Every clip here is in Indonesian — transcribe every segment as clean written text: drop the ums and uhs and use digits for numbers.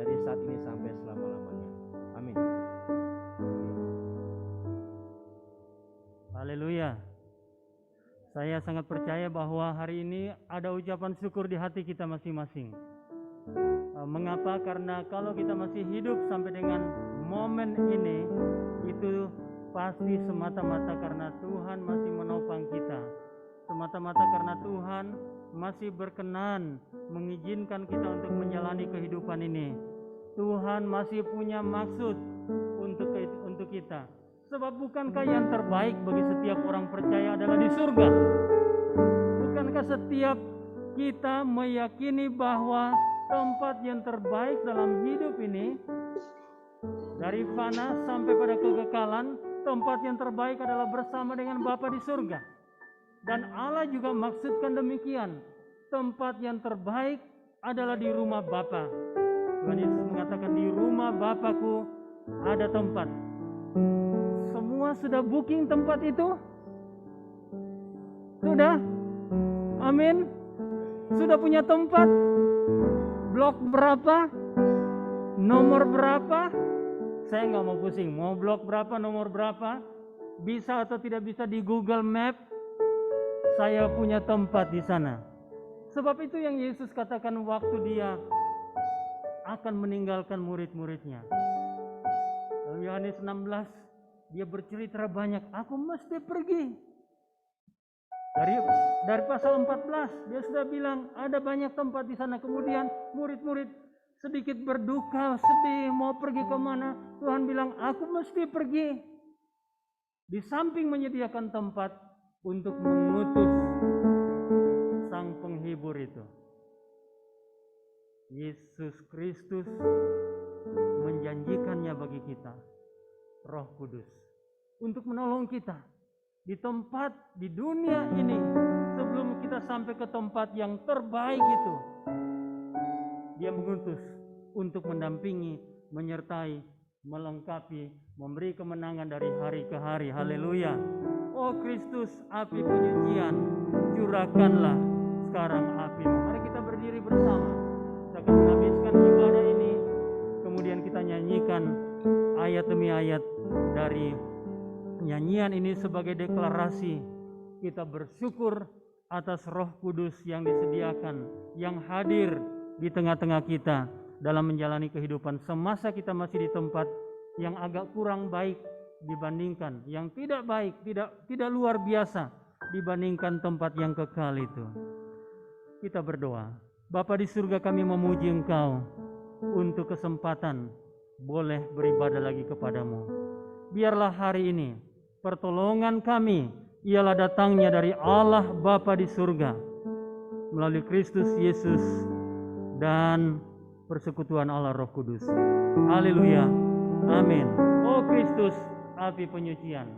dari saat ini sampai selama-lamanya. Amin. Haleluya. Saya sangat percaya bahwa hari ini ada ucapan syukur di hati kita masing-masing. Mengapa? Karena kalau kita masih hidup sampai dengan momen ini, itu pasti semata-mata karena Tuhan masih menopang kita. Semata-mata karena Tuhan masih berkenan mengizinkan kita untuk menjalani kehidupan ini. Tuhan masih punya maksud untuk kita. Sebab bukankah yang terbaik bagi setiap orang percaya adalah di surga? Bukankah setiap kita meyakini bahwa tempat yang terbaik dalam hidup ini, dari fana sampai pada kekekalan, tempat yang terbaik adalah bersama dengan Bapa di surga. Dan Allah juga maksudkan demikian. Tempat yang terbaik adalah di rumah Bapa. Tuhan Yesus mengatakan, di rumah Bapakku ada tempat. Semua sudah booking tempat itu? Sudah? Amin. Sudah punya tempat? Blok berapa? Nomor berapa? Saya nggak mau pusing. Mau blok berapa, nomor berapa? Bisa atau tidak bisa di Google Map? Saya punya tempat di sana. Sebab itu yang Yesus katakan waktu dia akan meninggalkan murid-muridnya. Lalu Yohanes 16, dia bercerita banyak, aku mesti pergi. Dari pasal 14, dia sudah bilang ada banyak tempat di sana. Kemudian murid-murid sedikit berduka, sedih, mau pergi kemana. Tuhan bilang, aku mesti pergi. Di samping menyediakan tempat untuk mengutus sang penghibur itu, Yesus Kristus menjanjikannya bagi kita, Roh Kudus, untuk menolong kita di tempat di dunia ini. Sebelum kita sampai ke tempat yang terbaik itu, dia mengutus untuk mendampingi, menyertai, melengkapi, memberi kemenangan dari hari ke hari. Haleluya. Oh Kristus, api penyucian, curahkanlah sekarang api-Mu. Mari kita berdiri bersama. Kita akan menghabiskan ibadah ini, kemudian kita nyanyikan ayat demi ayat dari nyanyian ini sebagai deklarasi kita bersyukur atas Roh Kudus yang disediakan, yang hadir di tengah-tengah kita dalam menjalani kehidupan semasa kita masih di tempat yang agak kurang baik dibandingkan yang tidak baik, tidak luar biasa dibandingkan tempat yang kekal itu. Kita berdoa. Bapa di surga, kami memuji Engkau untuk kesempatan boleh beribadah lagi kepadamu. Biarlah hari ini pertolongan kami ialah datangnya dari Allah Bapa di surga melalui Kristus Yesus dan persekutuan Allah Roh Kudus. Haleluya. Amin. Oh Kristus, api penyucian.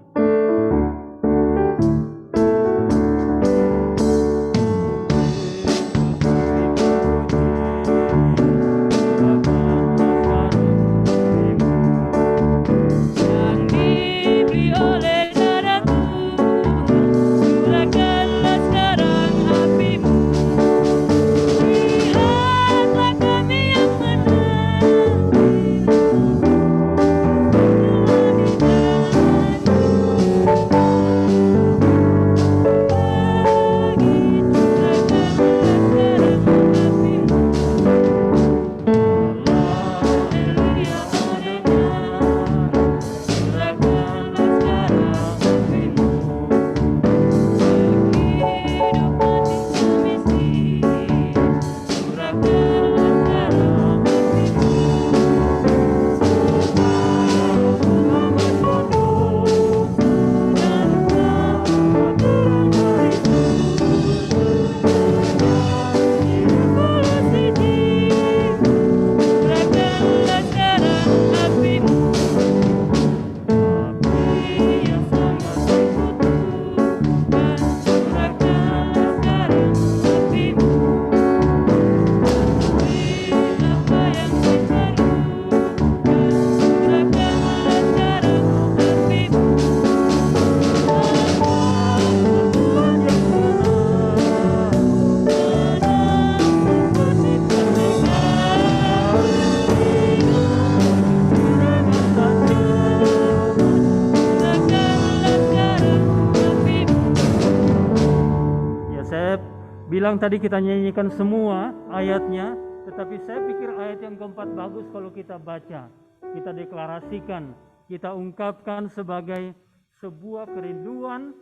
bilang tadi kita nyanyikan semua ayatnya, tetapi saya pikir ayat yang keempat bagus kalau kita baca, kita deklarasikan, kita ungkapkan sebagai sebuah kerinduan,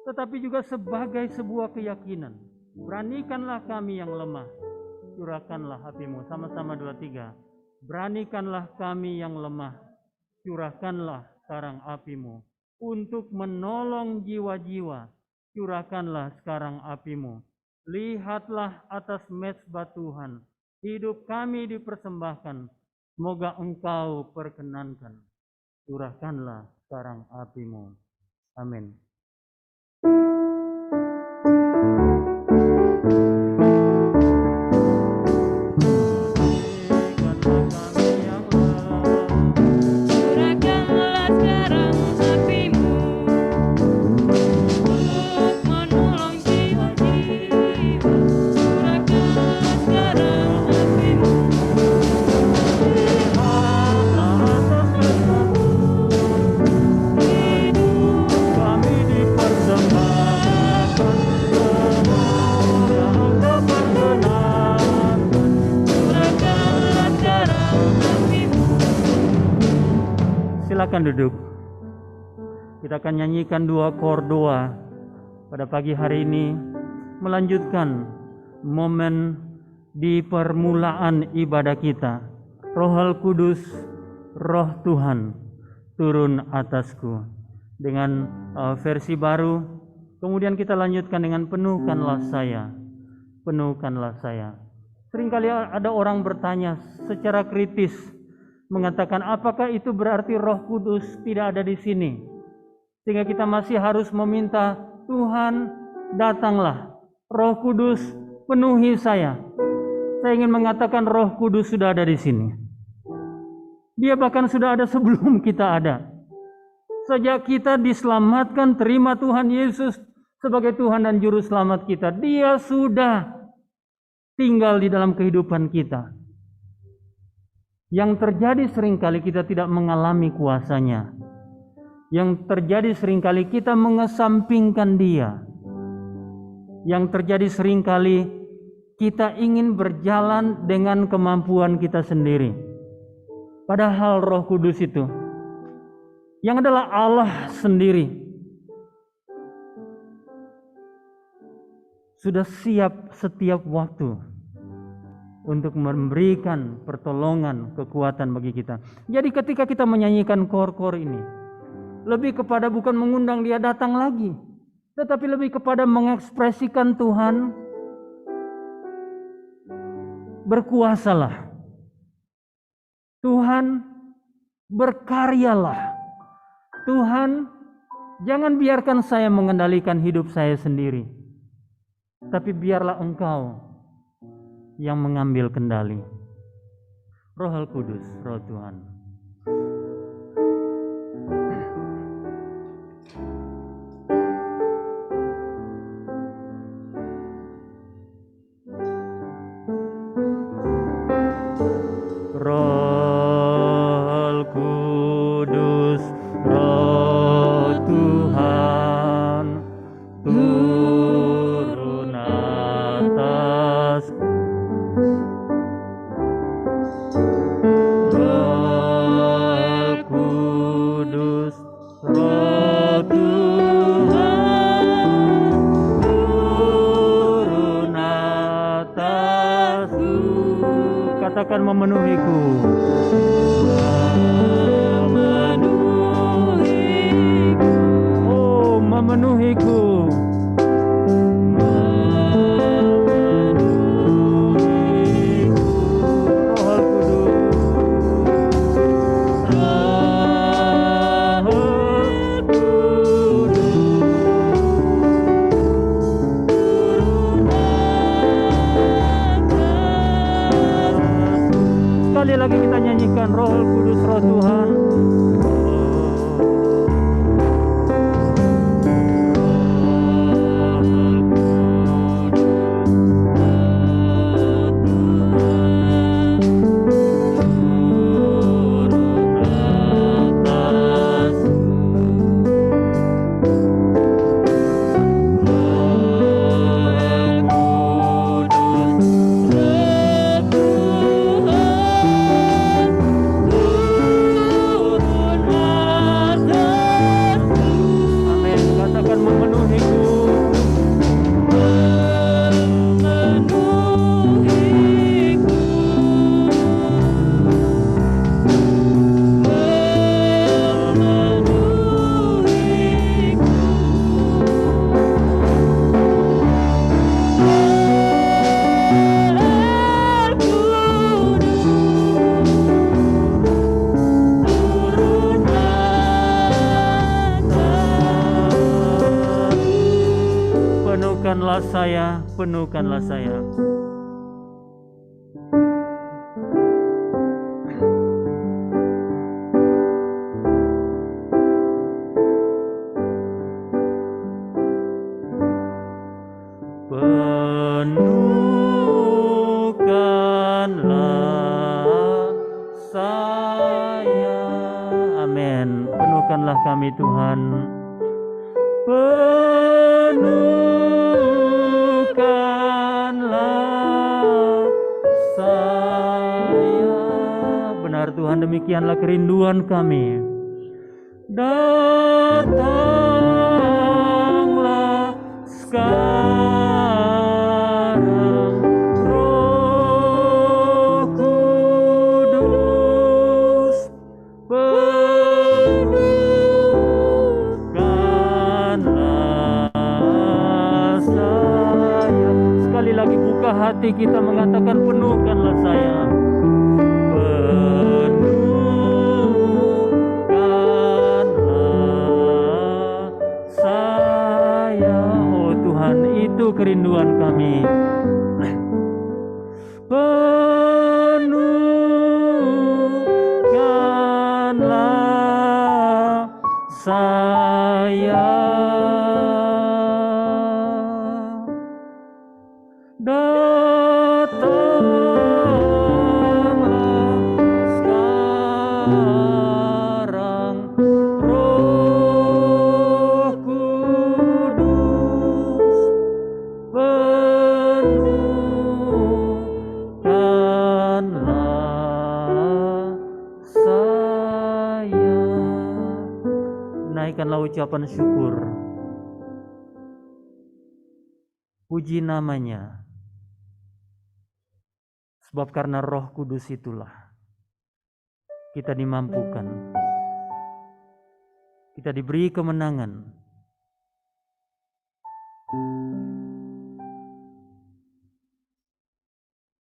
tetapi juga sebagai sebuah keyakinan. Beranikanlah kami yang lemah, curahkanlah apimu. Sama-sama 2-3. Beranikanlah kami yang lemah, curahkanlah sekarang apimu. Untuk menolong jiwa-jiwa, curahkanlah sekarang apimu. Lihatlah atas mezbah Tuhan, hidup kami dipersembahkan. Semoga Engkau perkenankan. Curahkanlah sekarang apimu. Amin. Silakan duduk. Kita akan nyanyikan 2 kor doa pada pagi hari ini, melanjutkan momen di permulaan ibadah kita. Roh Kudus, Roh Tuhan, turun atasku. Dengan versi baru, kemudian kita lanjutkan dengan penuhkanlah saya, penuhkanlah saya. Seringkali ada orang bertanya secara kritis, mengatakan apakah itu berarti Roh Kudus tidak ada di sini? Sehingga kita masih harus meminta, Tuhan datanglah, Roh Kudus penuhi saya. Saya ingin mengatakan Roh Kudus sudah ada di sini. Dia bahkan sudah ada sebelum kita ada. Sejak kita diselamatkan, terima Tuhan Yesus sebagai Tuhan dan Juru Selamat kita, Dia sudah tinggal di dalam kehidupan kita. Yang terjadi seringkali kita tidak mengalami kuasanya. Yang terjadi seringkali kita mengesampingkan Dia. Yang terjadi seringkali kita ingin berjalan dengan kemampuan kita sendiri. Padahal Roh Kudus itu, yang adalah Allah sendiri, sudah siap setiap waktu untuk memberikan pertolongan, kekuatan bagi kita. Jadi ketika kita menyanyikan kor-kor ini, lebih kepada bukan mengundang Dia datang lagi, tetapi lebih kepada mengekspresikan Tuhan, berkuasalah. Tuhan, berkaryalah. Tuhan, jangan biarkan saya mengendalikan hidup saya sendiri, tapi biarlah Engkau yang mengambil kendali. Roh Kudus, Roh Tuhan. Roh Kudus, Roh Tuhan, turun atas. Roh Kudus, Roh Tuhan, turun atasku. Katakan memenuhiku. Memenuhiku. Oh, memenuhiku. Sekali lagi kita nyanyikan Roh Kudus, Roh Tuhan. Roh penuhkanlah saya. Penuhkanlah saya. Amin. Penuhkanlah kami Tuhan. Penuhkanlah saya. Benar Tuhan, demikianlah kerinduan kami. Datanglah sekarang Roh Kudus, penuhkanlah saya. Sekali lagi buka hati kita mengatakan penuhkanlah saya. Penuhkanlah saya. Oh Tuhan, itu kerinduan kami. Penuhkanlah saya. Datanglah sekarang Roh Kudus, penuhkanlah saya. Naikkanlah ucapan syukur. Puji namanya. Sebab karena Roh Kudus itulah kita dimampukan, kita diberi kemenangan.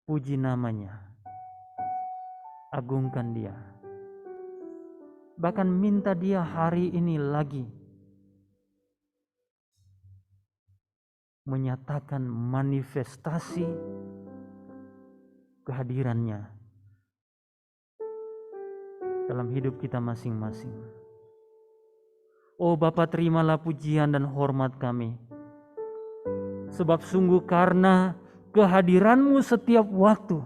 Puji namanya, agungkan dia. Bahkan minta dia hari ini lagi menyatakan manifestasi kehadirannya dalam hidup kita masing-masing. Oh Bapa, terimalah pujian dan hormat kami. Sebab sungguh karena kehadiran-Mu setiap waktu,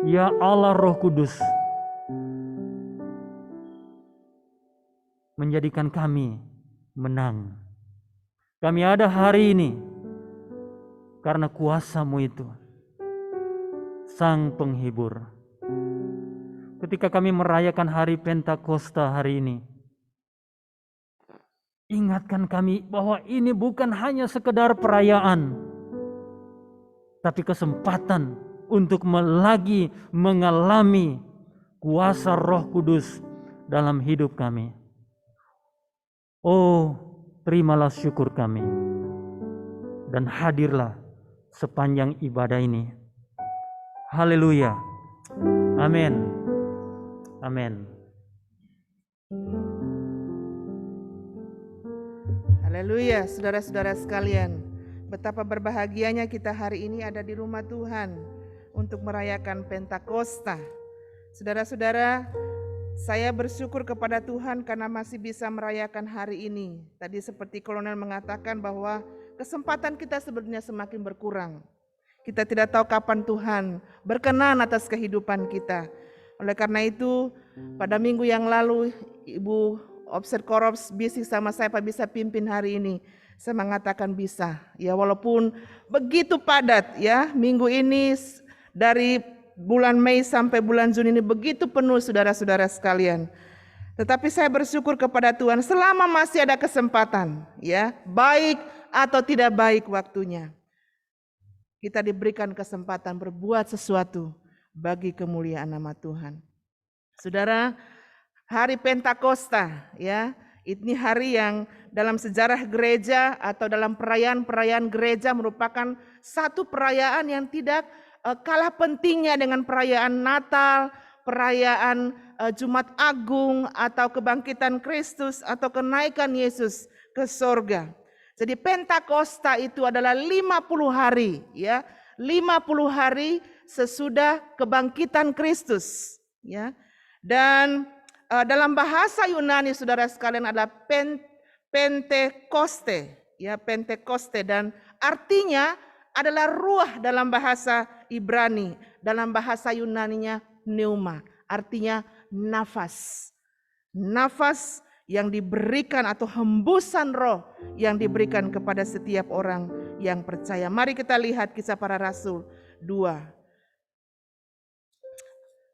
ya Allah Roh Kudus, menjadikan kami menang. Kami ada hari ini karena kuasa-Mu itu, Sang Penghibur. Ketika kami merayakan hari Pentakosta hari ini, ingatkan kami bahwa ini bukan hanya sekedar perayaan, tapi kesempatan untuk lagi mengalami kuasa Roh Kudus dalam hidup kami. Oh, terimalah syukur kami dan hadirlah sepanjang ibadah ini. Haleluya. Amin. Amin. Haleluya, saudara-saudara sekalian. Betapa berbahagianya kita hari ini ada di rumah Tuhan untuk merayakan Pentakosta. Saudara-saudara, saya bersyukur kepada Tuhan karena masih bisa merayakan hari ini. Tadi seperti Kolonel mengatakan bahwa kesempatan kita sebenarnya semakin berkurang. Kita tidak tahu kapan Tuhan berkenan atas kehidupan kita. Oleh karena itu, pada minggu yang lalu Ibu Obser Korops bisik sama saya, Pak bisa pimpin hari ini. Saya mengatakan bisa. Ya walaupun begitu padat ya, minggu ini dari bulan Mei sampai bulan Juni ini begitu penuh saudara-saudara sekalian. Tetapi saya bersyukur kepada Tuhan selama masih ada kesempatan ya, baik atau tidak baik waktunya. Kita diberikan kesempatan berbuat sesuatu bagi kemuliaan nama Tuhan. Saudara, hari Pentakosta ya, ini hari yang dalam sejarah gereja atau dalam perayaan-perayaan gereja merupakan satu perayaan yang tidak kalah pentingnya dengan perayaan Natal, perayaan Jumat Agung atau kebangkitan Kristus atau kenaikan Yesus ke sorga. Jadi Pentakosta itu adalah 50 hari, ya. 50 hari sesudah kebangkitan Kristus, ya. Dan dalam bahasa Yunani saudara sekalian adalah Pentekoste, ya, Pentekoste, dan artinya adalah ruah dalam bahasa Ibrani, dalam bahasa Yunaninya pneuma, artinya nafas. Nafas yang diberikan atau hembusan roh yang diberikan kepada setiap orang yang percaya. Mari kita lihat Kisah Para Rasul 2.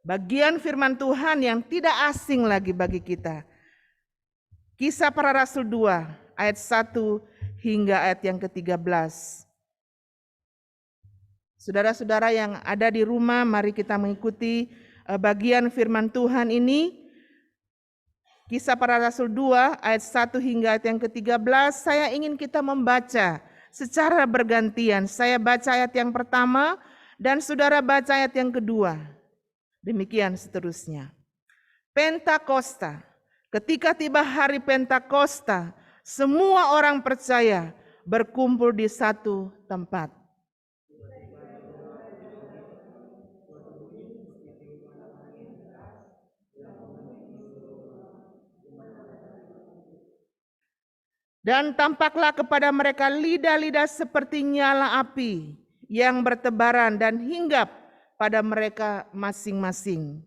Bagian firman Tuhan yang tidak asing lagi bagi kita. Kisah Para Rasul 2 ayat 1 hingga ayat yang ke-13. Saudara-saudara yang ada di rumah, mari kita mengikuti bagian firman Tuhan ini. Kisah Para Rasul 2 ayat 1 hingga ayat yang ke-13, saya ingin kita membaca secara bergantian. Saya baca ayat yang pertama dan saudara baca ayat yang kedua. Demikian seterusnya. Pentakosta. Ketika tiba hari Pentakosta, semua orang percaya berkumpul di satu tempat. Dan tampaklah kepada mereka lidah-lidah seperti nyala api yang bertebaran dan hinggap pada mereka masing-masing.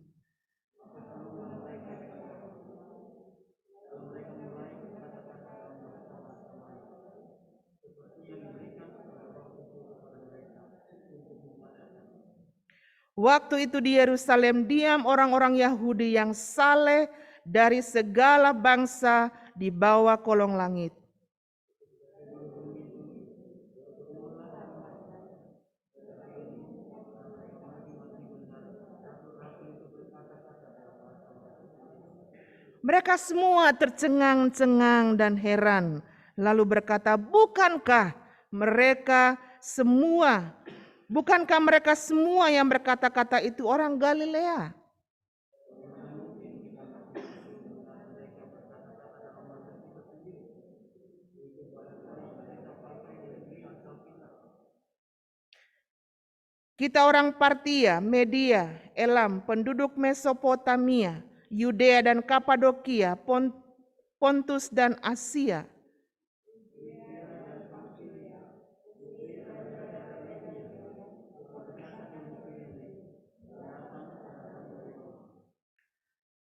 Waktu itu di Yerusalem diam orang-orang Yahudi yang saleh dari segala bangsa di bawah kolong langit. Mereka semua tercengang-cengang dan heran, lalu berkata, bukankah mereka semua yang berkata-kata itu orang Galilea? Kita orang Partia, Media, Elam, penduduk Mesopotamia, Yudea dan Kapadokia, Pontus dan Asia.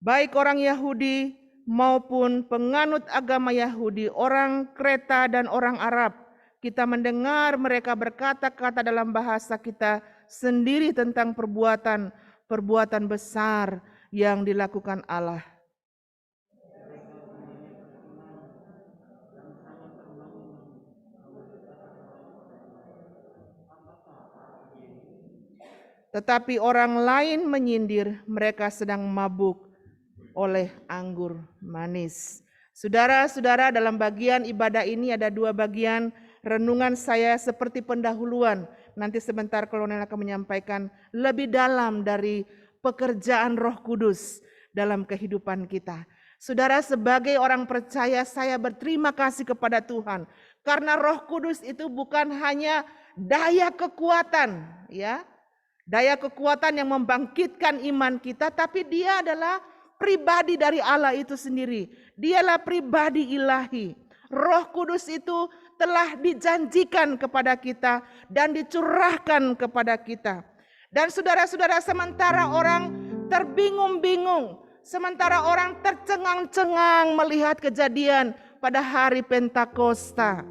Baik orang Yahudi maupun penganut agama Yahudi, orang Kreta dan orang Arab, kita mendengar mereka berkata-kata dalam bahasa kita sendiri tentang perbuatan besar yang dilakukan Allah. Tetapi orang lain menyindir mereka sedang mabuk oleh anggur manis. Saudara-saudara, dalam bagian ibadah ini ada dua bagian renungan saya seperti pendahuluan. Nanti sebentar Kolonel akan menyampaikan lebih dalam dari pekerjaan Roh Kudus dalam kehidupan kita. Saudara, sebagai orang percaya saya berterima kasih kepada Tuhan karena Roh Kudus itu bukan hanya daya kekuatan, ya. Daya kekuatan yang membangkitkan iman kita, tapi dia adalah pribadi dari Allah itu sendiri. Dialah pribadi ilahi. Roh Kudus itu telah dijanjikan kepada kita dan dicurahkan kepada kita. Dan saudara-saudara, sementara orang terbingung-bingung, sementara orang tercengang-cengang melihat kejadian pada hari Pentakosta,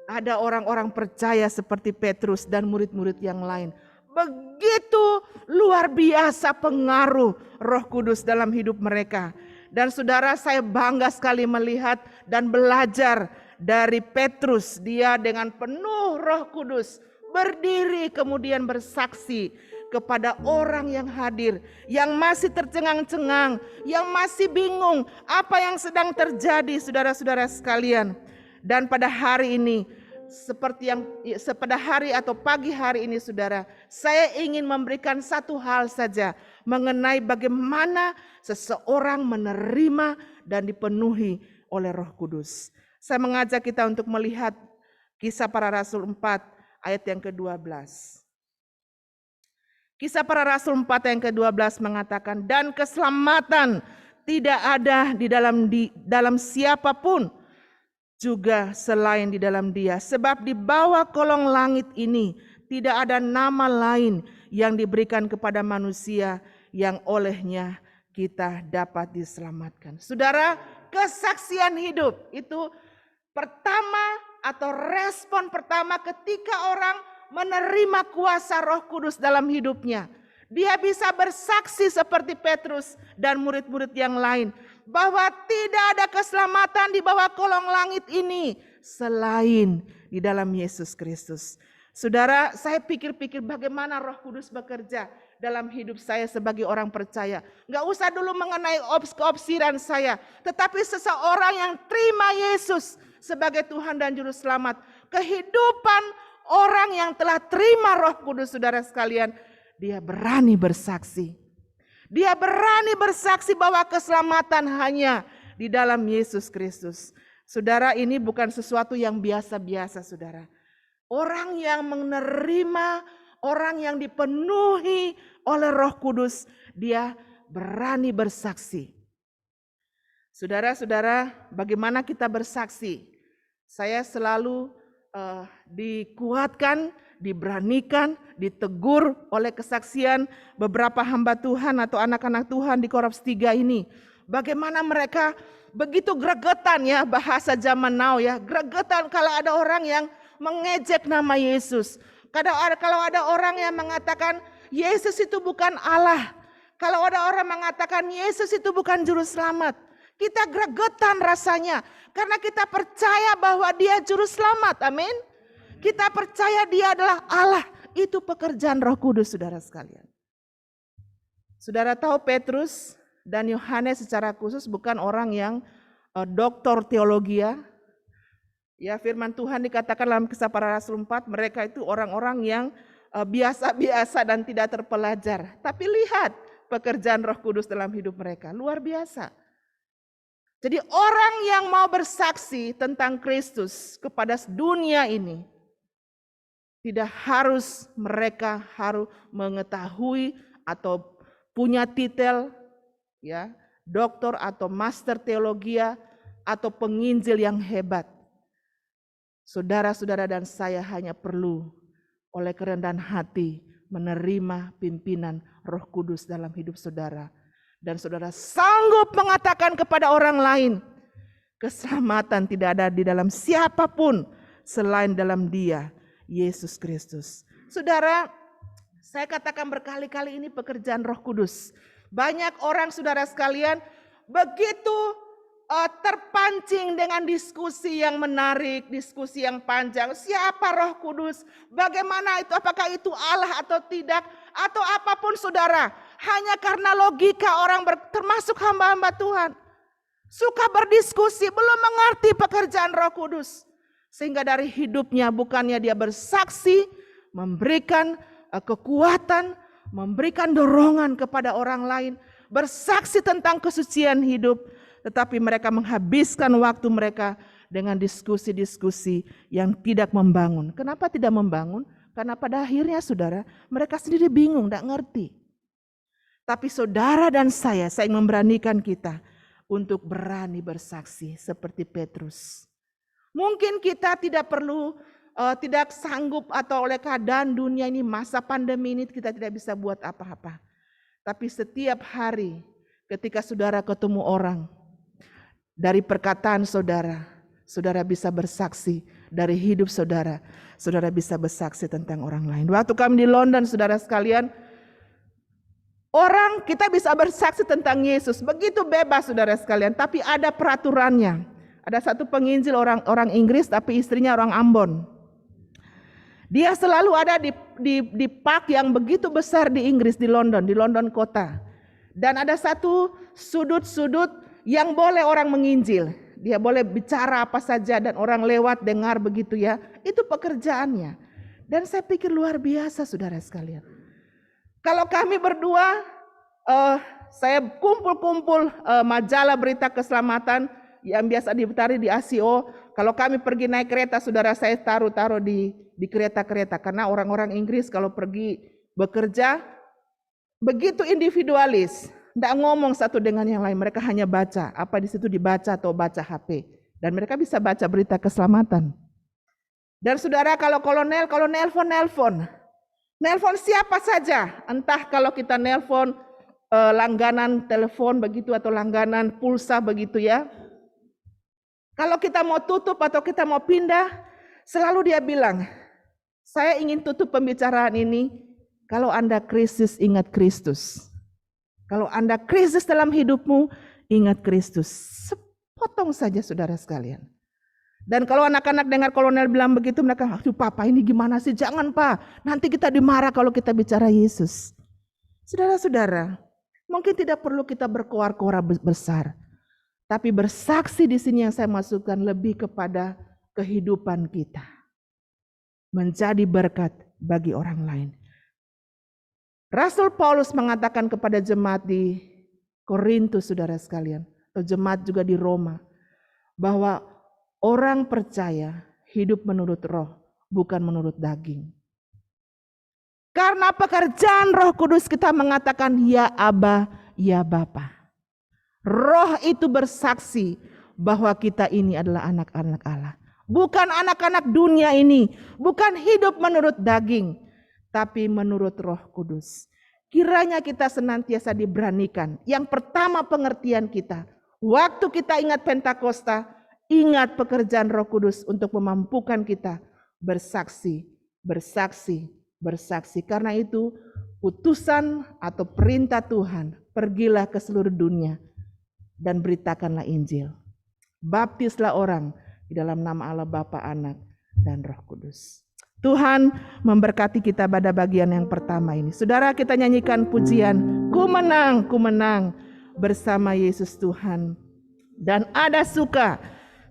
ada orang-orang percaya seperti Petrus dan murid-murid yang lain. Begitu luar biasa pengaruh Roh Kudus dalam hidup mereka. Dan saudara, saya bangga sekali melihat dan belajar dari Petrus. Dia dengan penuh Roh Kudus berdiri kemudian bersaksi kepada orang yang hadir, yang masih tercengang-cengang, yang masih bingung apa yang sedang terjadi, saudara-saudara sekalian. Dan pada hari ini, pada hari atau pagi hari ini, saudara, saya ingin memberikan satu hal saja mengenai bagaimana seseorang menerima dan dipenuhi oleh Roh Kudus. Saya mengajak kita untuk melihat Kisah Para Rasul 4 ayat yang ke-12. Kisah Para Rasul 4 yang ke-12 mengatakan, dan keselamatan tidak ada di dalam siapapun juga selain di dalam Dia. Sebab di bawah kolong langit ini tidak ada nama lain yang diberikan kepada manusia yang olehnya kita dapat diselamatkan. Saudara, kesaksian hidup itu pertama atau respon pertama ketika orang menerima kuasa Roh Kudus dalam hidupnya. Dia bisa bersaksi seperti Petrus dan murid-murid yang lain bahwa tidak ada keselamatan di bawah kolong langit ini selain di dalam Yesus Kristus. Saudara, saya pikir-pikir bagaimana Roh Kudus bekerja dalam hidup saya sebagai orang percaya. Nggak usah dulu mengenai keobsiran saya, tetapi seseorang yang terima Yesus sebagai Tuhan dan Juru Selamat. Kehidupan orang yang telah terima Roh Kudus, saudara sekalian, dia berani bersaksi. Dia berani bersaksi bahwa keselamatan hanya di dalam Yesus Kristus. Saudara, ini bukan sesuatu yang biasa-biasa, saudara. Orang yang menerima, orang yang dipenuhi oleh Roh Kudus, dia berani bersaksi. Saudara-saudara, bagaimana kita bersaksi? Saya selalu dikuatkan, diberanikan, ditegur oleh kesaksian beberapa hamba Tuhan atau anak-anak Tuhan di Koraps 3 ini. Bagaimana mereka begitu gregetan, ya, bahasa zaman now, ya, gregetan kalau ada orang yang mengejek nama Yesus. Kalau ada orang yang mengatakan Yesus itu bukan Allah. Kalau ada orang mengatakan Yesus itu bukan Juru Selamat. Kita gregetan rasanya karena kita percaya bahwa Dia Juru Selamat. Amin. Kita percaya Dia adalah Allah. Itu pekerjaan Roh Kudus, saudara sekalian. Saudara tahu Petrus dan Yohanes secara khusus bukan orang yang doktor teologi, ya. Ya, firman Tuhan dikatakan dalam Kisah Para Rasul 4, mereka itu orang-orang yang biasa-biasa dan tidak terpelajar. Tapi lihat pekerjaan Roh Kudus dalam hidup mereka, luar biasa. Jadi orang yang mau bersaksi tentang Kristus kepada dunia ini, tidak harus mereka harus mengetahui atau punya titel, ya, doktor atau master teologi atau penginjil yang hebat. Saudara-saudara dan saya hanya perlu oleh kerendahan hati menerima pimpinan Roh Kudus dalam hidup saudara. Dan saudara sanggup mengatakan kepada orang lain, keselamatan tidak ada di dalam siapapun selain dalam Dia, Yesus Kristus. Saudara, saya katakan berkali-kali ini pekerjaan Roh Kudus. Banyak orang, saudara sekalian, begitu terpancing dengan diskusi yang menarik, diskusi yang panjang. Siapa Roh Kudus? Bagaimana itu? Apakah itu Allah atau tidak? Atau apapun, saudara. Hanya karena logika orang termasuk hamba-hamba Tuhan. Suka berdiskusi, belum mengerti pekerjaan Roh Kudus. Sehingga dari hidupnya bukannya dia bersaksi, memberikan kekuatan, memberikan dorongan kepada orang lain. Bersaksi tentang kesucian hidup. Tetapi mereka menghabiskan waktu mereka dengan diskusi-diskusi yang tidak membangun. Kenapa tidak membangun? Karena pada akhirnya, saudara, mereka sendiri bingung, tidak ngerti. Tapi saudara dan saya ingin memberanikan kita untuk berani bersaksi seperti Petrus. Mungkin kita tidak perlu, tidak sanggup atau oleh keadaan dunia ini, masa pandemi ini kita tidak bisa buat apa-apa. Tapi setiap hari ketika saudara ketemu orang, dari perkataan saudara, saudara bisa bersaksi. Dari hidup saudara, saudara bisa bersaksi tentang orang lain. Waktu kami di London, saudara sekalian, kita bisa bersaksi tentang Yesus. Begitu bebas, saudara sekalian. Tapi ada peraturannya. Ada satu penginjil orang Inggris, tapi istrinya orang Ambon. Dia selalu ada di park yang begitu besar di Inggris, di London kota. Dan ada satu sudut-sudut yang boleh orang menginjil. Dia boleh bicara apa saja dan orang lewat dengar begitu, ya. Itu pekerjaannya. Dan saya pikir luar biasa, saudara sekalian. Kalau kami berdua, saya kumpul-kumpul majalah berita keselamatan. yang biasa ditaruh di ASIO. Kalau kami pergi naik kereta, saudara, saya taruh di kereta-kereta. Karena orang-orang Inggris kalau pergi bekerja, begitu individualis. Tidak ngomong satu dengan yang lain, mereka hanya baca. Apa di situ dibaca atau baca HP. Dan mereka bisa baca berita keselamatan. Dan saudara, kalau nelpon siapa saja. Entah kalau kita nelpon langganan telepon begitu atau langganan pulsa begitu ya. Kalau kita mau tutup atau kita mau pindah, selalu dia bilang, saya ingin tutup pembicaraan ini. Kalau Anda krisis, ingat Kristus. Kalau Anda krisis dalam hidupmu, ingat Kristus. Sepotong saja saudara sekalian. Dan kalau anak-anak dengar kolonel bilang begitu, mereka, aduh papa ini gimana sih? Jangan pak, nanti kita dimarah kalau kita bicara Yesus. Saudara-saudara, mungkin tidak perlu kita berkoar-koar besar. Tapi bersaksi di sini yang saya masukkan lebih kepada kehidupan kita. Menjadi berkat bagi orang lain. Rasul Paulus mengatakan kepada jemaat di Korintus, saudara sekalian, atau jemaat juga di Roma, bahwa orang percaya hidup menurut roh, bukan menurut daging. Karena pekerjaan Roh Kudus kita mengatakan ya Aba, ya Bapa. Roh itu bersaksi bahwa kita ini adalah anak-anak Allah. Bukan anak-anak dunia ini, bukan hidup menurut daging, tapi menurut Roh Kudus. Kiranya kita senantiasa diberanikan. Yang pertama pengertian kita, waktu kita ingat Pentakosta, ingat pekerjaan Roh Kudus untuk memampukan kita bersaksi, bersaksi, bersaksi. Karena itu putusan atau perintah Tuhan, pergilah ke seluruh dunia dan beritakanlah Injil. Baptislah orang di dalam nama Allah Bapa, Anak, dan Roh Kudus. Tuhan memberkati kita pada bagian yang pertama ini. Saudara, kita nyanyikan pujian, ku menang bersama Yesus Tuhan. Dan ada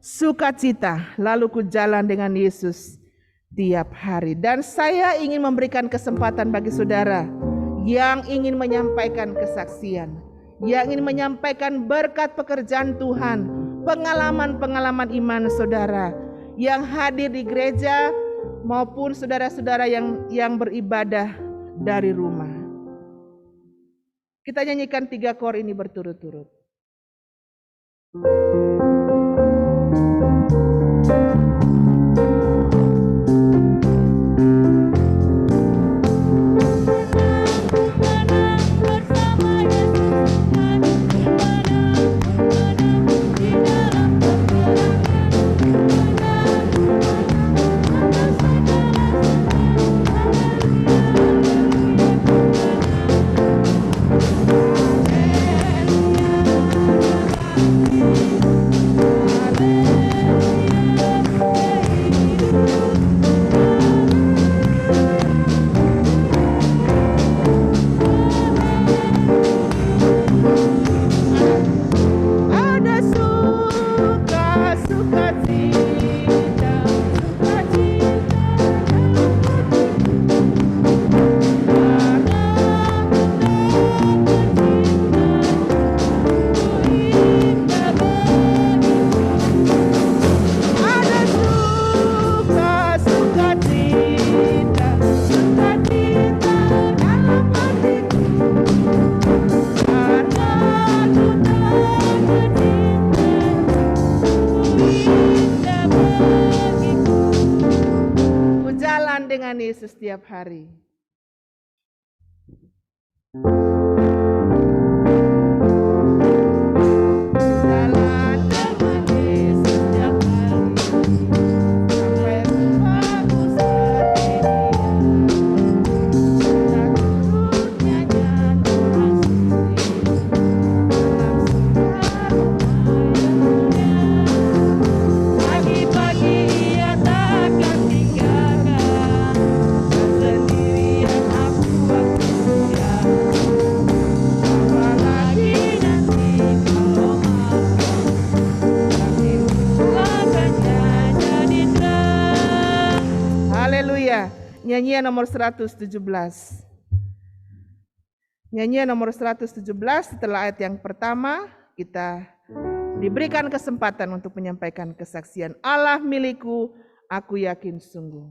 sukacita, lalu ku jalan dengan Yesus tiap hari. Dan saya ingin memberikan kesempatan bagi saudara yang ingin menyampaikan kesaksian, yang ingin menyampaikan berkat pekerjaan Tuhan, pengalaman-pengalaman iman saudara yang hadir di gereja maupun saudara-saudara yang beribadah dari rumah. Kita nyanyikan 3 kor ini berturut-turut. Dengan Yesus setiap hari. Jalan dengan Yesus setiap hari, sampai aku setia. Dan turut nyanyian orang suci, dalam segala pagi-pagi ia takkan tinggalkan. Sendirian aku waktu siang, apalagi nanti kalau malam, hatimu akan jadi terang. Haleluya. Nyanyian nomor 117. Nyanyian nomor 117 setelah ayat yang pertama kita diberikan kesempatan untuk menyampaikan kesaksian. Allah milikku, aku yakin sungguh.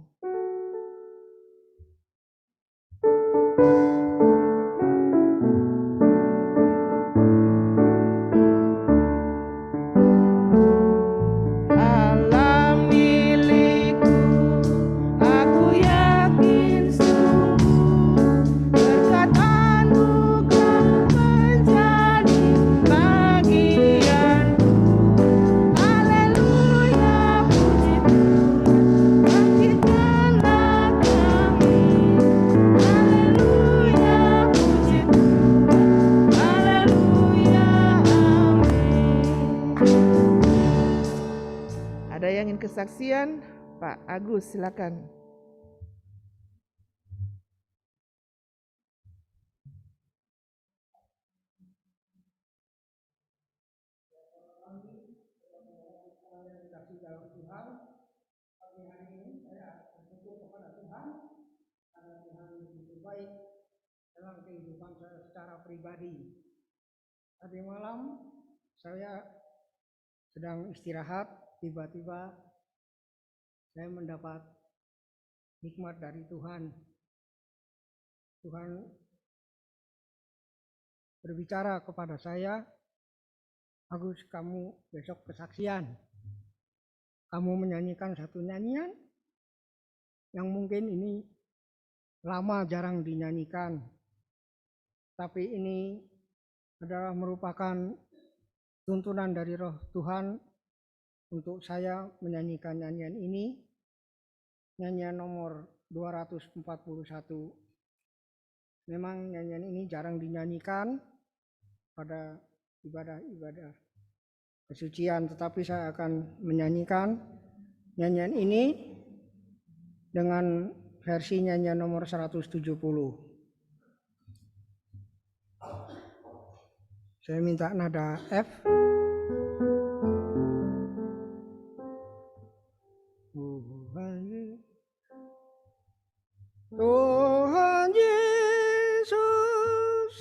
Ada yang ingin kesaksian? Pak Agus, silakan. Baik dalam kehidupan saya secara pribadi. Tadi malam saya sedang istirahat, tiba-tiba saya mendapat hikmat dari Tuhan. Tuhan berbicara kepada saya, Agus, kamu besok kesaksian. Kamu menyanyikan satu nyanyian yang mungkin ini lama jarang dinyanyikan. Tapi ini adalah merupakan tuntunan dari Roh Tuhan untuk saya menyanyikan nyanyian ini. Nyanyian nomor 241. Memang nyanyian ini jarang dinyanyikan pada ibadah-ibadah kesucian, tetapi saya akan menyanyikan nyanyian ini dengan versi nyanyian nomor 170. Saya minta nada F. Tuhan Yesus,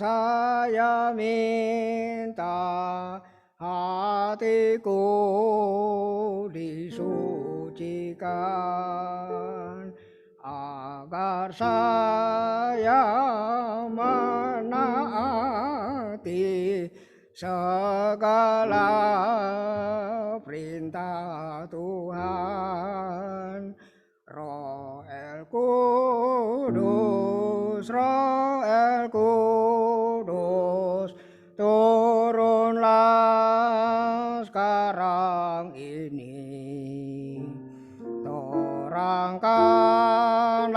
saya minta hatiku disucikan agar saya menaati segala perintah Tuhan. Roh El Kudus, Roh El Kudus, turunlah sekarang ini. Terangkanlah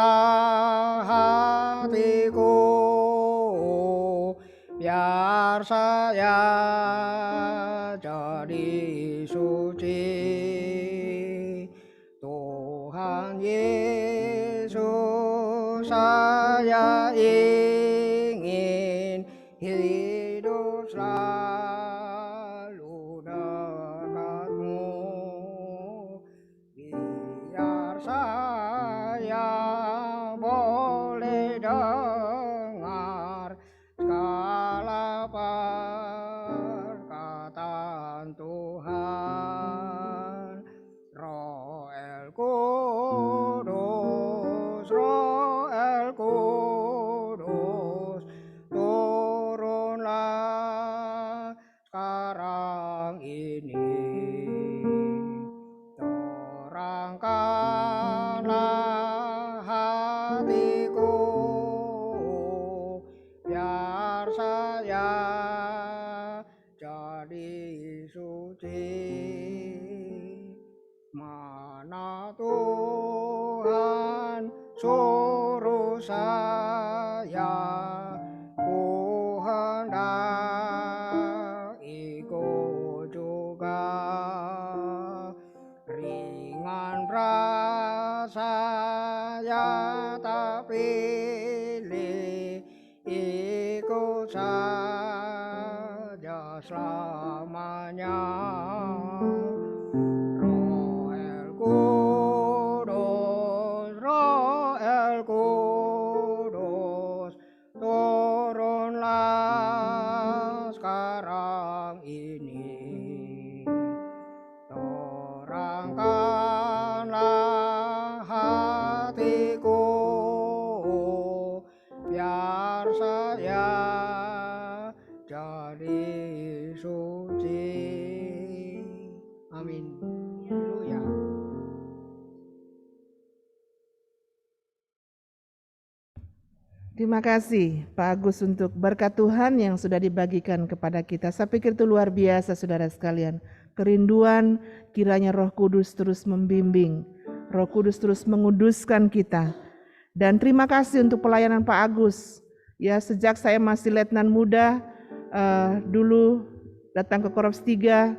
hatiku, biar saya jadi suci. Tuhan Yesus, saya ingin hidup selalu dekat-Mu. Biar saya boleh dengar segala perkataan Tuhan. Roh El Kudus, Roh El Kudus, turunlah sekarang ini. Terangkanlah hatiku, biar saya jadi suci. Mana Tuhan suruh saya, ku hendak ikut juga. Ringan berat saya tak pilih, ikut saja selamanya. Roh El Kudus, Roh El Terima kasih Pak Agus untuk berkat Tuhan yang sudah dibagikan kepada kita. Saya pikir itu luar biasa saudara sekalian. Kerinduan kiranya Roh Kudus terus membimbing, Roh Kudus terus menguduskan kita. Dan terima kasih untuk pelayanan Pak Agus. Ya, sejak saya masih letnan muda, dulu datang ke Korps 3,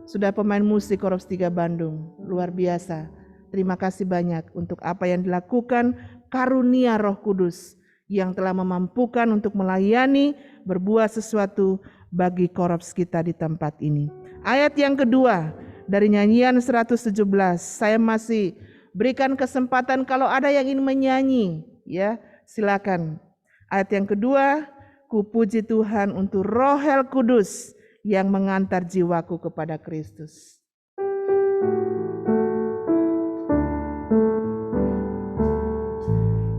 sudah pemain musik Korps 3 Bandung. Luar biasa. Terima kasih banyak untuk apa yang dilakukan, karunia Roh Kudus yang telah memampukan untuk melayani, berbuat sesuatu bagi korps kita di tempat ini. Ayat yang kedua dari nyanyian 117, saya masih berikan kesempatan kalau ada yang ingin menyanyi, ya silakan. Ayat yang kedua, ku puji Tuhan untuk Roh Kudus yang mengantar jiwaku kepada Kristus.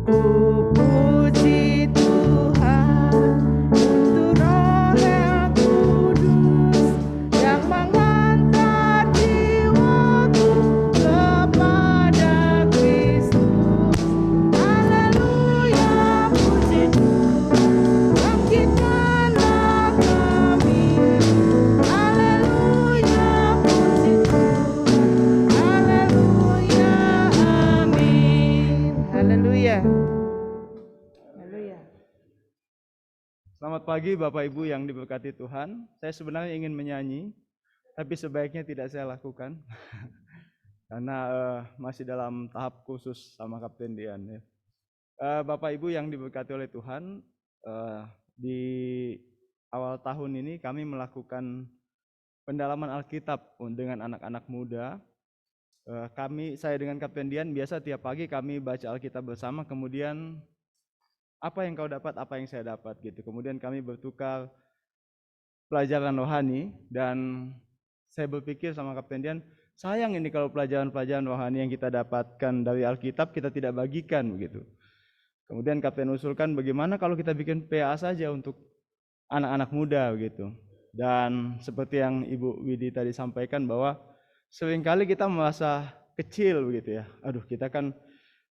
Ku puji Tuhan untuk Roh Kudus yang mengantar jiwaku kepada Kristus. Haleluya, puji Tuhan, bangkitkanlah kami. Haleluya, puji Tuhan, haleluya, amin. Haleluya. Selamat pagi Bapak Ibu yang diberkati Tuhan. Saya sebenarnya ingin menyanyi, tapi sebaiknya tidak saya lakukan. Karena masih dalam tahap khusus sama Kapten Dian. Ya. Bapak Ibu yang diberkati oleh Tuhan, di awal tahun ini kami melakukan pendalaman Alkitab dengan anak-anak muda. Saya dengan Kapten Dian biasa tiap pagi kami baca Alkitab bersama, kemudian apa yang kau dapat, apa yang saya dapat gitu. Kemudian kami bertukar pelajaran rohani dan saya berpikir sama Kapten Dian, sayang ini kalau pelajaran-pelajaran rohani yang kita dapatkan dari Alkitab kita tidak bagikan begitu. Kemudian Kapten usulkan bagaimana kalau kita bikin PA saja untuk anak-anak muda begitu. Dan seperti yang Ibu Widi tadi sampaikan bahwa seringkali kita merasa kecil begitu ya. Aduh, kita kan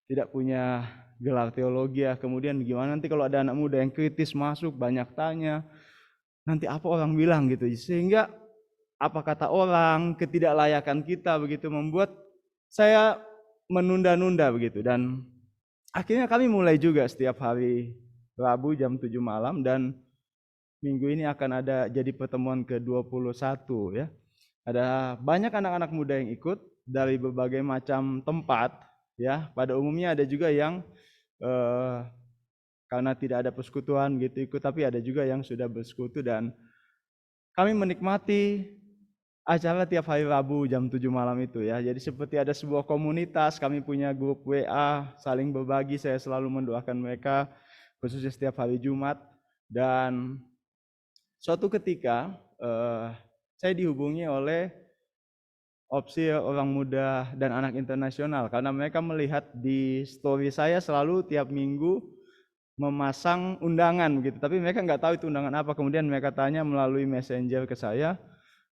tidak punya gelar teologi ya, kemudian gimana nanti kalau ada anak muda yang kritis masuk, banyak tanya, nanti apa orang bilang gitu, sehingga apa kata orang, ketidaklayakan kita begitu membuat saya menunda-nunda begitu. Dan akhirnya kami mulai juga setiap hari Rabu jam 7 malam dan minggu ini akan ada jadi pertemuan ke-21 ya. Ada banyak anak-anak muda yang ikut dari berbagai macam tempat ya. Pada umumnya ada juga yang karena tidak ada persekutuan gitu ikut, tapi ada juga yang sudah bersekutu dan kami menikmati acara tiap hari Rabu jam 7 malam itu ya. Jadi seperti ada sebuah komunitas, kami punya grup WA, saling berbagi, saya selalu mendoakan mereka khususnya setiap hari Jumat. Dan suatu ketika saya dihubungi oleh opsi orang muda dan anak internasional karena mereka melihat di story saya selalu tiap minggu memasang undangan begitu, tapi mereka nggak tahu itu undangan apa. Kemudian mereka tanya melalui messenger ke saya,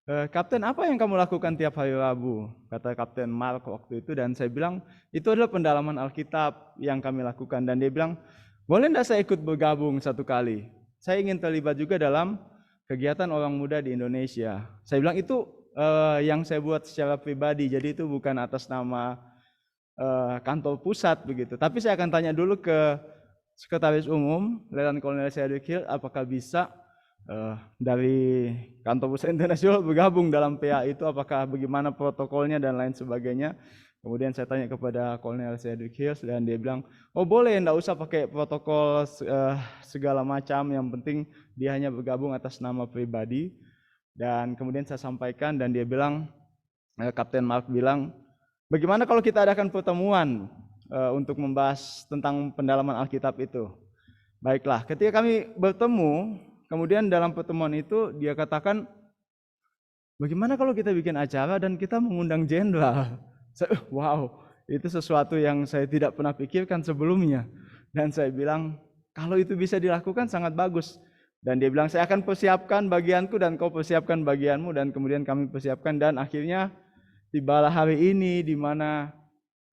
Kapten, apa yang kamu lakukan tiap hari Rabu? Kata Kapten Mark waktu itu, dan saya bilang itu adalah pendalaman Alkitab yang kami lakukan. Dan dia bilang, boleh enggak saya ikut bergabung satu kali? Saya ingin terlibat juga dalam kegiatan orang muda di Indonesia. Saya bilang itu yang saya buat secara pribadi, jadi itu bukan atas nama kantor pusat begitu. Tapi saya akan tanya dulu ke Sekretaris Umum Letnan Kolonel Cedric Hill, apakah bisa dari kantor pusat internasional bergabung dalam PA itu, apakah bagaimana protokolnya dan lain sebagainya. Kemudian saya tanya kepada Kolonel Cedric Hill dan dia bilang, oh boleh, enggak usah pakai protokol segala macam, yang penting dia hanya bergabung atas nama pribadi. Dan kemudian saya sampaikan dan dia bilang, Kapten Mark bilang, bagaimana kalau kita adakan pertemuan untuk membahas tentang pendalaman Alkitab itu. Baiklah, ketika kami bertemu, kemudian dalam pertemuan itu dia katakan, bagaimana kalau kita bikin acara dan kita mengundang jenderal? Wow, itu sesuatu yang saya tidak pernah pikirkan sebelumnya. Dan saya bilang, kalau itu bisa dilakukan sangat bagus. Dan dia bilang, saya akan persiapkan bagianku dan kau persiapkan bagianmu. Dan kemudian kami persiapkan dan akhirnya tibalah hari ini di mana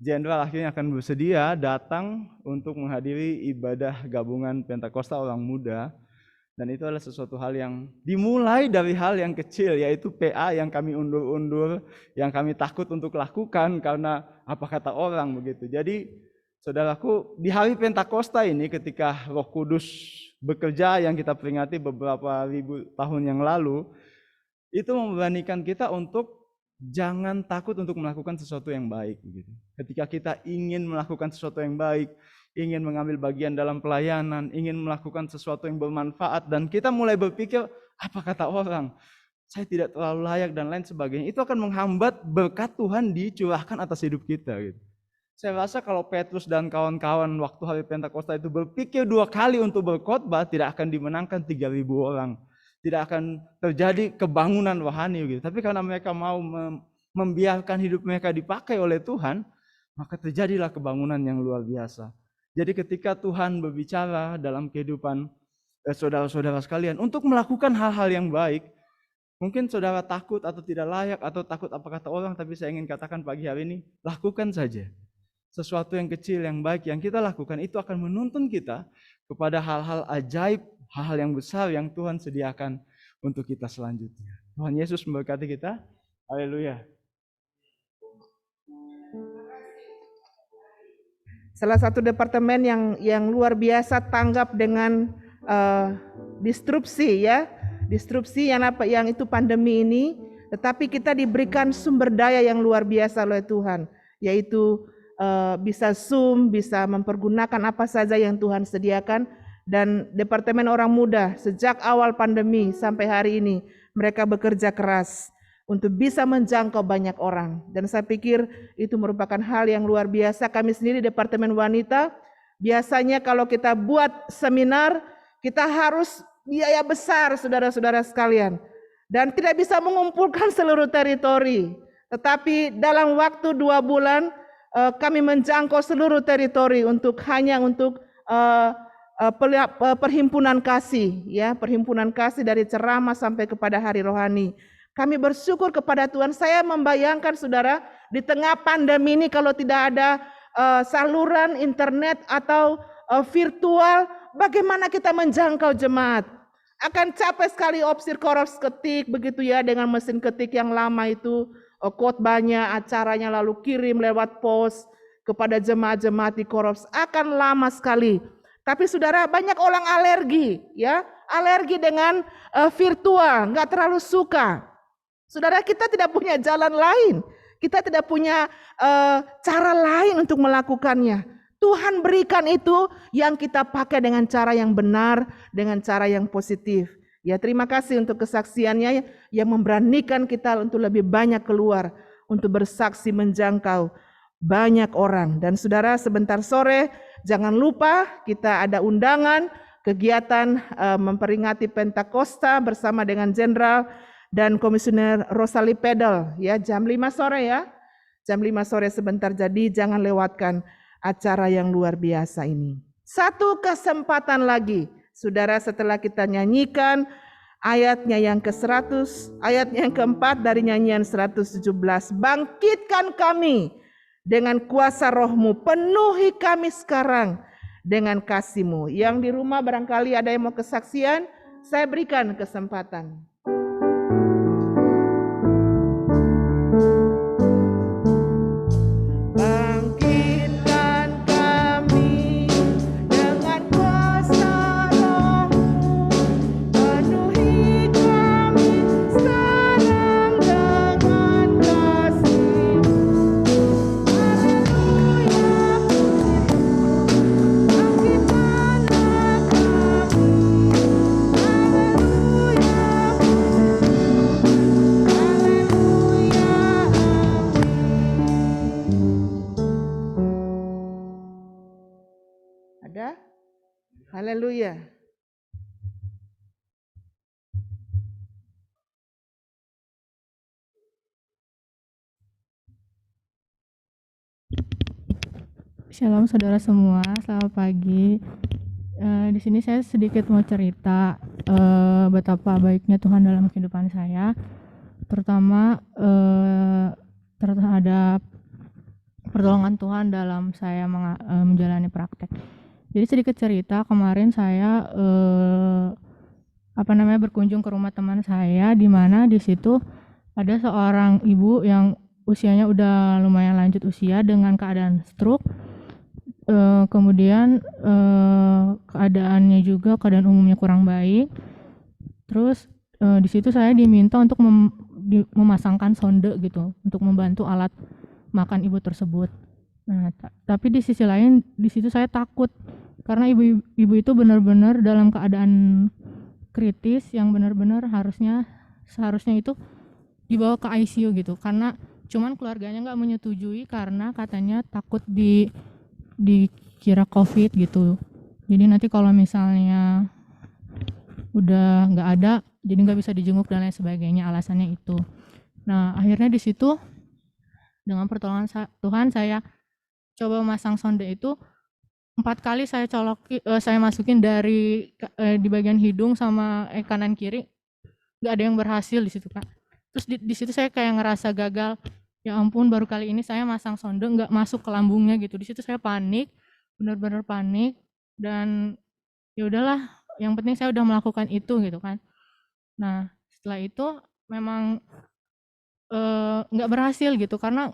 jenderal akhirnya akan bersedia datang untuk menghadiri ibadah gabungan Pentakosta orang muda. Dan itu adalah sesuatu hal yang dimulai dari hal yang kecil, yaitu PA yang kami undur-undur, yang kami takut untuk lakukan karena apa kata orang begitu. Jadi saudaraku, di hari Pentakosta ini ketika Roh Kudus bekerja yang kita peringati beberapa ribu tahun yang lalu, itu memberanikan kita untuk jangan takut untuk melakukan sesuatu yang baik begitu. Ketika kita ingin melakukan sesuatu yang baik, ingin mengambil bagian dalam pelayanan, ingin melakukan sesuatu yang bermanfaat, dan kita mulai berpikir, apa kata orang, saya tidak terlalu layak dan lain sebagainya, itu akan menghambat berkat Tuhan dicurahkan atas hidup kita gitu. Saya rasa kalau Petrus dan kawan-kawan waktu hari Pentakosta itu berpikir 2 kali untuk berkhotbah, tidak akan dimenangkan 3.000 orang. Tidak akan terjadi kebangunan rohani gitu. Tapi karena mereka mau membiarkan hidup mereka dipakai oleh Tuhan, maka terjadilah kebangunan yang luar biasa. Jadi ketika Tuhan berbicara dalam kehidupan saudara-saudara sekalian untuk melakukan hal-hal yang baik, mungkin saudara takut atau tidak layak atau takut apa kata orang, tapi saya ingin katakan pagi hari ini, lakukan saja. Sesuatu yang kecil, yang baik yang kita lakukan itu akan menuntun kita kepada hal-hal ajaib, hal-hal yang besar yang Tuhan sediakan untuk kita selanjutnya. Tuhan Yesus memberkati kita. Haleluya. Salah satu departemen yang luar biasa tanggap dengan disrupsi ya, disrupsi yang itu pandemi ini, tetapi kita diberikan sumber daya yang luar biasa oleh Tuhan, yaitu bisa Zoom, bisa mempergunakan apa saja yang Tuhan sediakan. Dan Departemen Orang Muda sejak awal pandemi sampai hari ini mereka bekerja keras untuk bisa menjangkau banyak orang. Dan saya pikir itu merupakan hal yang luar biasa. Kami sendiri Departemen Wanita, biasanya kalau kita buat seminar, kita harus biaya besar saudara-saudara sekalian. Dan tidak bisa mengumpulkan seluruh teritori. Tetapi dalam waktu 2 bulan, kami menjangkau seluruh teritori hanya untuk perhimpunan kasih, ya, perhimpunan kasih dari ceramah sampai kepada hari rohani. Kami bersyukur kepada Tuhan. Saya membayangkan saudara, di tengah pandemi ini kalau tidak ada saluran internet atau virtual, bagaimana kita menjangkau jemaat? Akan capek sekali opsir korops ketik begitu ya, dengan mesin ketik yang lama itu, khotbahnya, acaranya lalu kirim lewat pos kepada jemaat-jemaat di korops, akan lama sekali. Tapi saudara, banyak orang alergi, ya, alergi dengan virtual, nggak terlalu suka. Saudara, kita tidak punya jalan lain, kita tidak punya cara lain untuk melakukannya. Tuhan berikan itu yang kita pakai dengan cara yang benar, dengan cara yang positif. Ya, terima kasih untuk kesaksiannya yang memberanikan kita untuk lebih banyak keluar, untuk bersaksi menjangkau banyak orang. Dan saudara, sebentar sore jangan lupa kita ada undangan kegiatan memperingati Pentakosta bersama dengan Jenderal dan Komisioner Rosalie Pedal ya, jam 5 sore ya. Jam 5 sore sebentar, jadi jangan lewatkan acara yang luar biasa ini. Satu kesempatan lagi, saudara, setelah kita nyanyikan ayatnya yang ke-100, ayatnya yang keempat dari nyanyian 117, bangkitkan kami dengan kuasa roh-Mu, penuhi kami sekarang dengan kasih-Mu. Yang di rumah barangkali ada yang mau kesaksian, saya berikan kesempatan. Haleluya. Shalom saudara semua, selamat pagi. Di sini saya sedikit mau cerita betapa baiknya Tuhan dalam kehidupan saya, terutama terhadap pertolongan Tuhan dalam saya menjalani praktek. Jadi sedikit cerita, kemarin saya berkunjung ke rumah teman saya, di mana di situ ada seorang ibu yang usianya udah lumayan lanjut usia dengan keadaan stroke. Kemudian keadaannya juga keadaan umumnya kurang baik. Terus di situ saya diminta untuk memasangkan sonde gitu untuk membantu alat makan ibu tersebut. Nah, tapi di sisi lain di situ saya takut karena ibu itu benar-benar dalam keadaan kritis yang benar-benar seharusnya itu dibawa ke ICU gitu, karena cuman keluarganya nggak menyetujui karena katanya takut dikira COVID gitu. Jadi nanti kalau misalnya udah nggak ada, jadi nggak bisa dijenguk dan lain sebagainya, alasannya itu. Nah, akhirnya di situ dengan pertolongan Tuhan saya coba memasang sonde itu 4 kali saya saya masukin dari di bagian hidung sama kanan kiri, nggak ada yang berhasil di situ, Pak. Terus di situ saya kayak ngerasa gagal. Ya ampun, baru kali ini saya masang sonde nggak masuk ke lambungnya gitu. Di situ saya panik, benar-benar panik, dan ya udahlah, yang penting saya udah melakukan itu gitu kan. Nah, setelah itu memang nggak berhasil gitu karena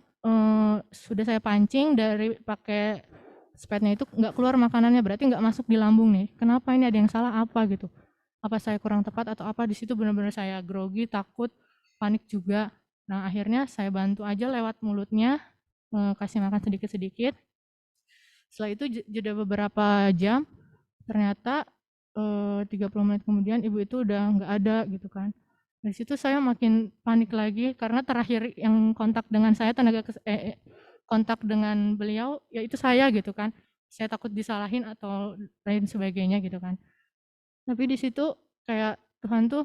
sudah saya pancing dari pakai spatnya itu nggak keluar makanannya, berarti nggak masuk di lambung nih. Kenapa ini, ada yang salah apa gitu? Apa saya kurang tepat atau apa? Di situ benar-benar saya grogi, takut, panik juga. Nah, akhirnya saya bantu aja lewat mulutnya, kasih makan sedikit-sedikit. Setelah itu jeda beberapa jam, ternyata 30 menit kemudian ibu itu udah nggak ada gitu kan. Dari situ saya makin panik lagi karena terakhir yang kontak dengan saya, kontak dengan beliau yaitu saya gitu kan. Saya takut disalahin atau lain sebagainya gitu kan. Tapi di situ kayak Tuhan tuh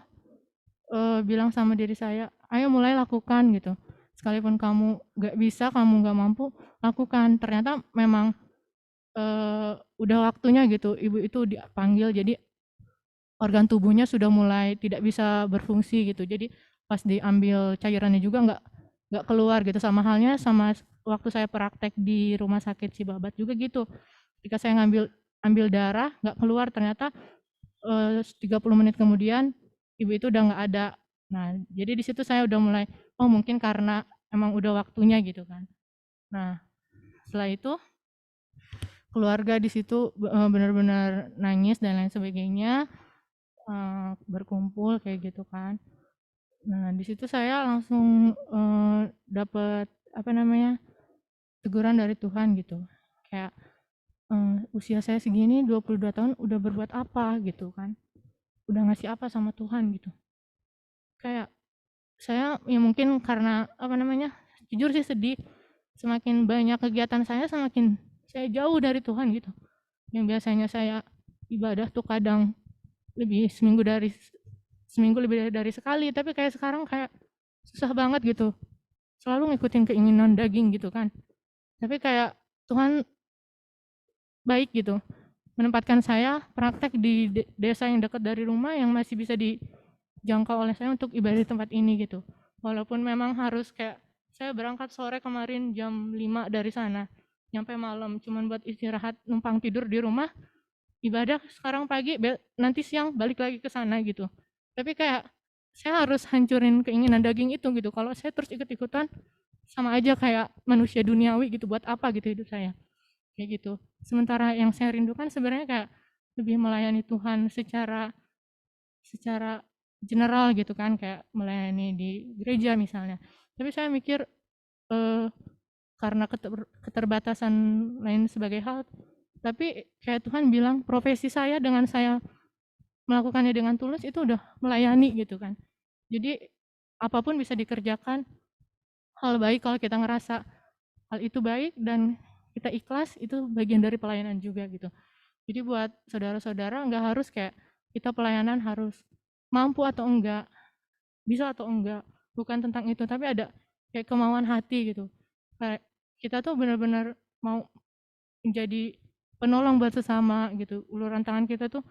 bilang sama diri saya, ayo mulai lakukan gitu. Sekalipun kamu gak bisa, kamu gak mampu, lakukan. Ternyata memang udah waktunya gitu, ibu itu dipanggil, jadi organ tubuhnya sudah mulai tidak bisa berfungsi gitu. Jadi pas diambil cairannya juga nggak keluar gitu. Sama halnya sama waktu saya praktek di rumah sakit Cibabat juga gitu. Ketika saya ambil darah nggak keluar, ternyata 30 menit kemudian ibu itu udah nggak ada. Nah, jadi di situ saya udah mulai, oh mungkin karena emang udah waktunya gitu kan. Nah, setelah itu keluarga di situ benar-benar nangis dan lain sebagainya, berkumpul kayak gitu kan. Nah, di situ saya langsung dapat teguran dari Tuhan gitu. Kayak usia saya segini 22 tahun udah berbuat apa gitu kan. Udah ngasih apa sama Tuhan gitu. Kayak saya ya mungkin karena jujur sih sedih. Semakin banyak kegiatan saya, semakin saya jauh dari Tuhan gitu. Yang biasanya saya ibadah tuh kadang seminggu lebih dari sekali, tapi kayak sekarang kayak susah banget gitu, selalu ngikutin keinginan daging gitu kan. Tapi kayak Tuhan baik gitu, menempatkan saya praktek di desa yang dekat dari rumah yang masih bisa dijangkau oleh saya untuk ibadah di tempat ini gitu. Walaupun memang harus kayak saya berangkat sore kemarin jam 5 dari sana, nyampe malam cuman buat istirahat, numpang tidur di rumah, ibadah sekarang pagi, nanti siang balik lagi ke sana gitu. Tapi kayak saya harus hancurin keinginan daging itu gitu. Kalau saya terus ikut-ikutan, sama aja kayak manusia duniawi gitu. Buat apa gitu hidup saya, kayak gitu. Sementara yang saya rindukan sebenarnya kayak lebih melayani Tuhan secara general gitu kan, kayak melayani di gereja misalnya. Tapi saya mikir karena keterbatasan lain sebagai hal, tapi kayak Tuhan bilang profesi saya dengan saya melakukannya dengan tulus itu udah melayani gitu kan. Jadi apapun bisa dikerjakan, hal baik kalau kita ngerasa hal itu baik dan kita ikhlas, itu bagian dari pelayanan juga gitu. Jadi buat saudara-saudara nggak harus kayak kita pelayanan harus mampu atau enggak, bisa atau enggak, bukan tentang itu, tapi ada kayak kemauan hati gitu. Kayak kita tuh benar-benar mau menjadi penolong buat sesama gitu. Uluran tangan kita tuh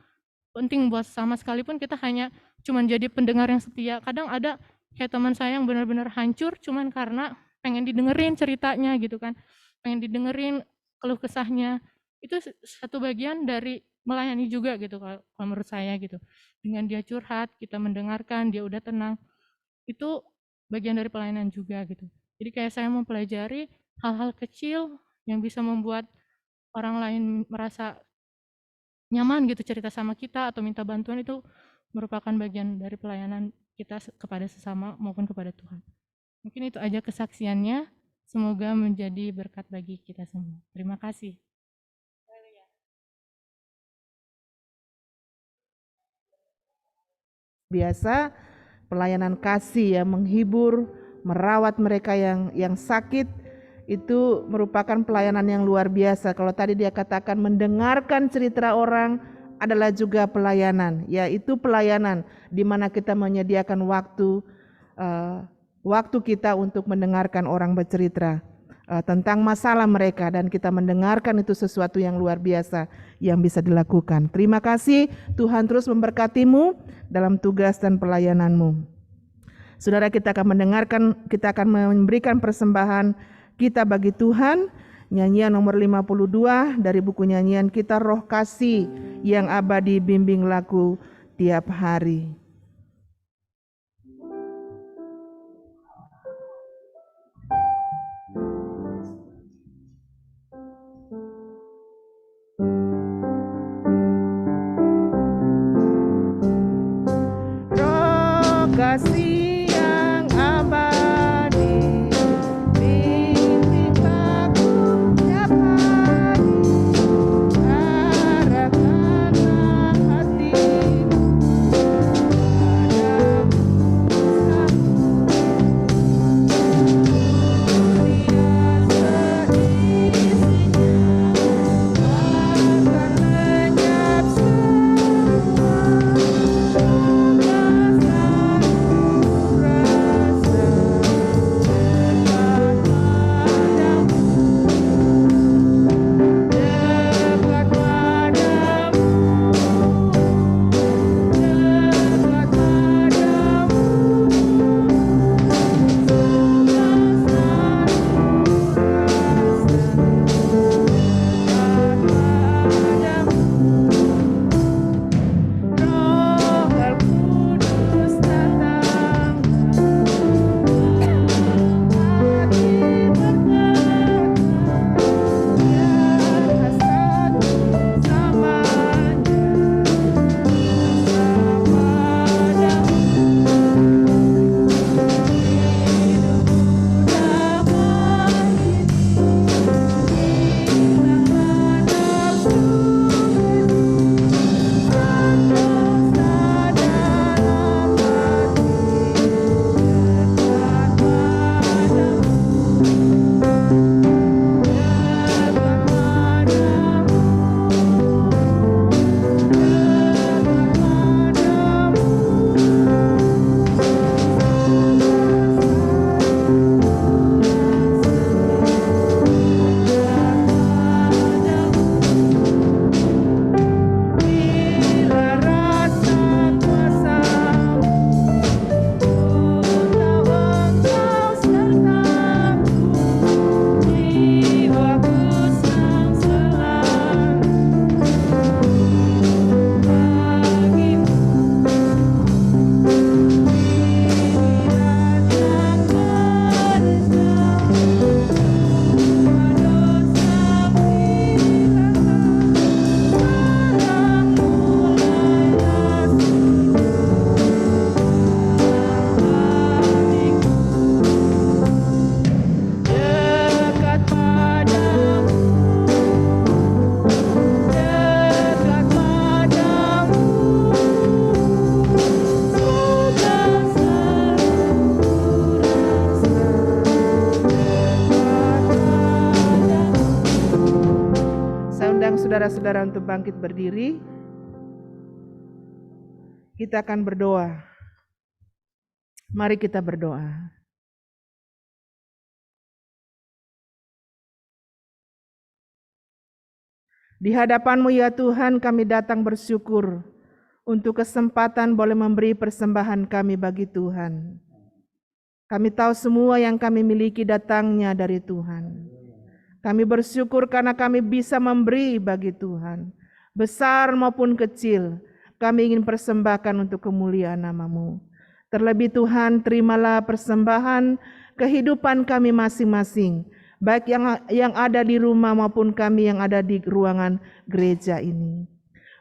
penting buat sesama, sekalipun kita hanya cuman jadi pendengar yang setia. Kadang ada kayak teman saya yang benar-benar hancur cuman karena pengen didengerin ceritanya gitu kan. pengen didengerin keluh kesahnya. Itu satu bagian dari melayani juga gitu kalau menurut saya gitu. Dengan dia curhat, kita mendengarkan, dia udah tenang. Itu bagian dari pelayanan juga gitu. Jadi kayak saya mempelajari hal-hal kecil yang bisa membuat orang lain merasa nyaman gitu cerita sama kita atau minta bantuan, itu merupakan bagian dari pelayanan kita kepada sesama maupun kepada Tuhan. Mungkin itu aja kesaksiannya. Semoga menjadi berkat bagi kita semua. Terima kasih. Biasa pelayanan kasih ya, menghibur, merawat mereka yang sakit, itu merupakan pelayanan yang luar biasa. Kalau tadi dia katakan mendengarkan cerita orang adalah juga pelayanan, yaitu pelayanan di mana kita menyediakan waktu kita untuk mendengarkan orang bercerita tentang masalah mereka, dan kita mendengarkan itu sesuatu yang luar biasa yang bisa dilakukan. Terima kasih, Tuhan terus memberkatimu dalam tugas dan pelayananmu. Saudara, kita akan memberikan persembahan kita bagi Tuhan, nyanyian nomor 52 dari buku nyanyian kita, Roh Kasih yang Abadi Bimbing Laku Tiap Hari. Roh kasih yang abadi, bimbing laku tiap hari, arahkanlah hatimu padamu, dunia seisinya akan lenyap semua. Saudara-saudara untuk bangkit berdiri. Kita akan berdoa. Mari kita berdoa. Di hadapan-Mu ya Tuhan, kami datang bersyukur untuk kesempatan boleh memberi persembahan kami bagi Tuhan. Kami tahu semua yang kami miliki datangnya dari Tuhan. Kami bersyukur karena kami bisa memberi bagi Tuhan, besar maupun kecil. Kami ingin persembahkan untuk kemuliaan nama-Mu. Terlebih Tuhan, terimalah persembahan kehidupan kami masing-masing, baik yang ada di rumah maupun kami yang ada di ruangan gereja ini.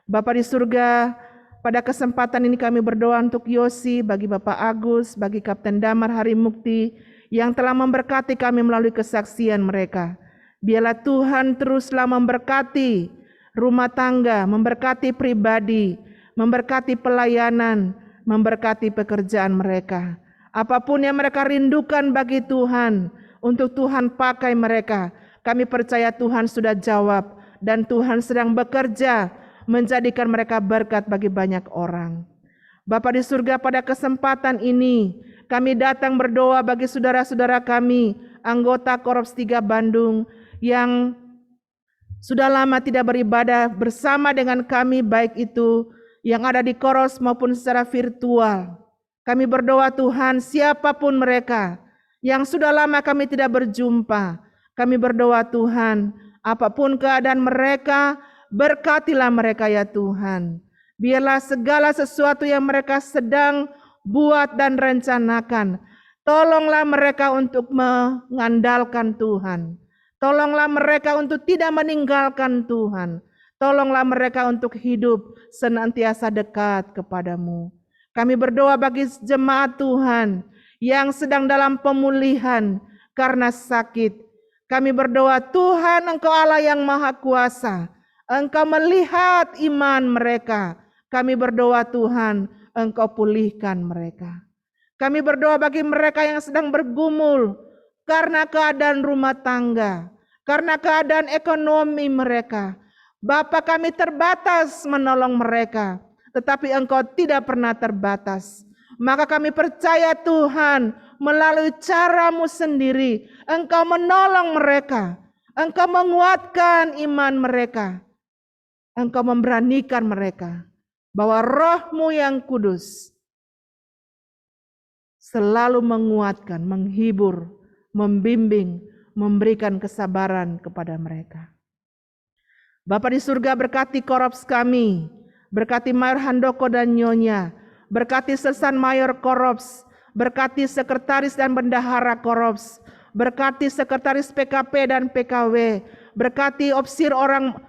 Bapa di surga, pada kesempatan ini kami berdoa untuk Yosi, bagi Bapak Agus, bagi Kapten Damar Harimukti, yang telah memberkati kami melalui kesaksian mereka. Biarlah Tuhan teruslah memberkati rumah tangga, memberkati pribadi, memberkati pelayanan, memberkati pekerjaan mereka. Apapun yang mereka rindukan bagi Tuhan, untuk Tuhan pakai mereka. Kami percaya Tuhan sudah jawab dan Tuhan sedang bekerja menjadikan mereka berkat bagi banyak orang. Bapa di surga, pada kesempatan ini kami datang berdoa bagi saudara-saudara kami, anggota Korps 3 Bandung yang sudah lama tidak beribadah bersama dengan kami, baik itu yang ada di Korps maupun secara virtual. Kami berdoa Tuhan, siapapun mereka yang sudah lama kami tidak berjumpa, kami berdoa Tuhan, apapun keadaan mereka, berkatilah mereka ya Tuhan. Biarlah segala sesuatu yang mereka sedang buat dan rencanakan, tolonglah mereka untuk mengandalkan Tuhan. Tolonglah mereka untuk tidak meninggalkan Tuhan. Tolonglah mereka untuk hidup senantiasa dekat kepadamu. Kami berdoa bagi jemaat Tuhan yang sedang dalam pemulihan karena sakit. Kami berdoa Tuhan, Engkau Allah yang Maha Kuasa. Engkau melihat iman mereka. Kami berdoa Tuhan, Engkau pulihkan mereka. Kami berdoa bagi mereka yang sedang bergumul karena keadaan rumah tangga, karena keadaan ekonomi mereka. Bapa, kami terbatas menolong mereka, tetapi Engkau tidak pernah terbatas. Maka kami percaya Tuhan, melalui cara-Mu sendiri, Engkau menolong mereka, Engkau menguatkan iman mereka, Engkau memberanikan mereka, bahwa Roh-Mu yang kudus selalu menguatkan, menghibur, membimbing, memberikan kesabaran kepada mereka. Bapa di surga, berkati Korps kami, berkati Mayor Handoko dan Nyonya, berkati Sersan Mayor Korps, berkati Sekretaris dan Bendahara Korps, berkati Sekretaris PKP dan PKW, berkati Opsir orang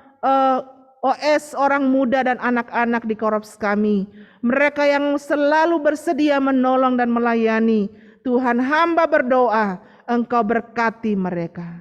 OS, orang muda dan anak-anak di Korps kami. Mereka yang selalu bersedia menolong dan melayani. Tuhan, hamba berdoa, Engkau berkati mereka.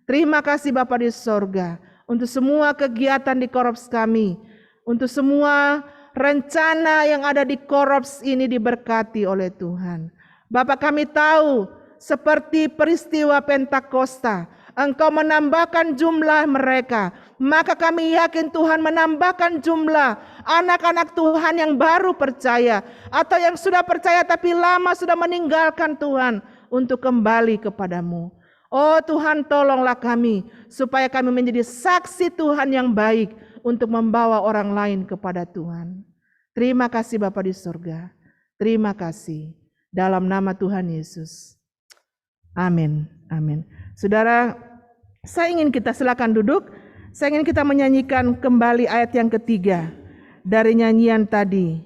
Terima kasih Bapa di sorga, untuk semua kegiatan di Korps kami, untuk semua rencana yang ada di Korps ini diberkati oleh Tuhan. Bapak, kami tahu seperti peristiwa Pentakosta, Engkau menambahkan jumlah mereka, maka kami yakin Tuhan menambahkan jumlah anak-anak Tuhan yang baru percaya, atau yang sudah percaya tapi lama sudah meninggalkan Tuhan, untuk kembali kepadamu. Oh Tuhan, tolonglah kami supaya kami menjadi saksi Tuhan yang baik untuk membawa orang lain kepada Tuhan. Terima kasih Bapa di surga. Terima kasih dalam nama Tuhan Yesus. Amin. Amin. Saudara, saya ingin kita silakan duduk. Saya ingin kita menyanyikan kembali ayat yang ketiga dari nyanyian tadi.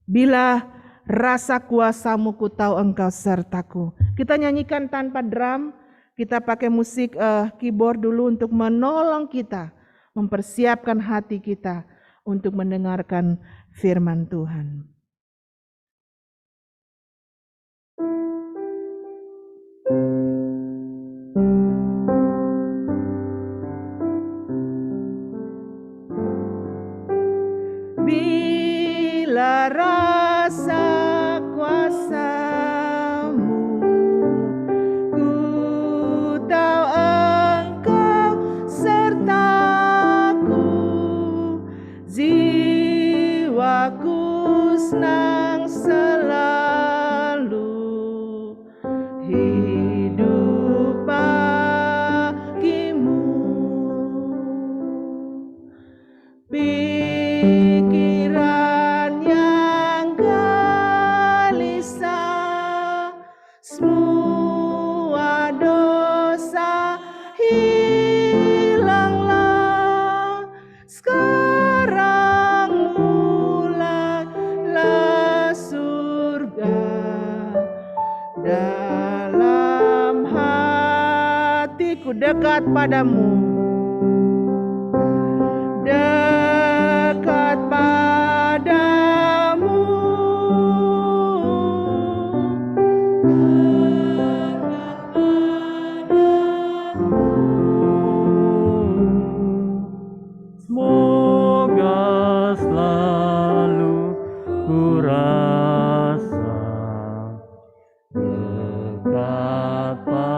Bila rasa kuasa-Mu ku tahu Engkau sertaku. Kita nyanyikan tanpa drum. Kita pakai musik keyboard dulu untuk menolong kita, mempersiapkan hati kita untuk mendengarkan firman Tuhan. Bila rasa kuasa-Mu ku tahu Engkau sertaku, jiwaku senang selalu hidup bagimu. Pikiran yang gelisah, semua dosa hilang. dekat padamu, dekat padamu. Semoga selalu ku rasa dekat padamu.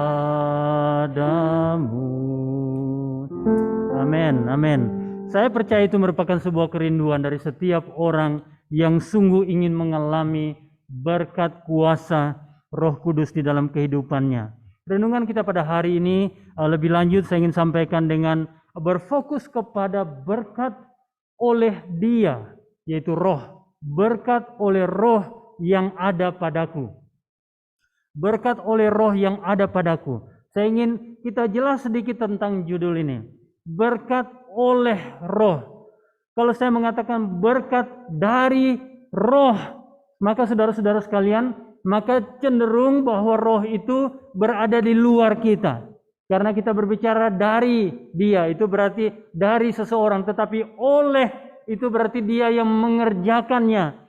Amin, amin. Saya percaya itu merupakan sebuah kerinduan dari setiap orang yang sungguh ingin mengalami berkat kuasa Roh Kudus di dalam kehidupannya. Renungan kita pada hari ini lebih lanjut saya ingin sampaikan dengan berfokus kepada berkat oleh Dia, yaitu Roh. Berkat oleh Roh yang ada padaku. Berkat oleh Roh yang ada padaku. Saya ingin kita jelas sedikit tentang judul ini. Berkat oleh Roh. Kalau saya mengatakan berkat dari Roh, maka saudara-saudara sekalian, maka cenderung bahwa Roh itu berada di luar kita. Karena kita berbicara dari Dia, itu berarti dari seseorang, tetapi oleh itu berarti Dia yang mengerjakannya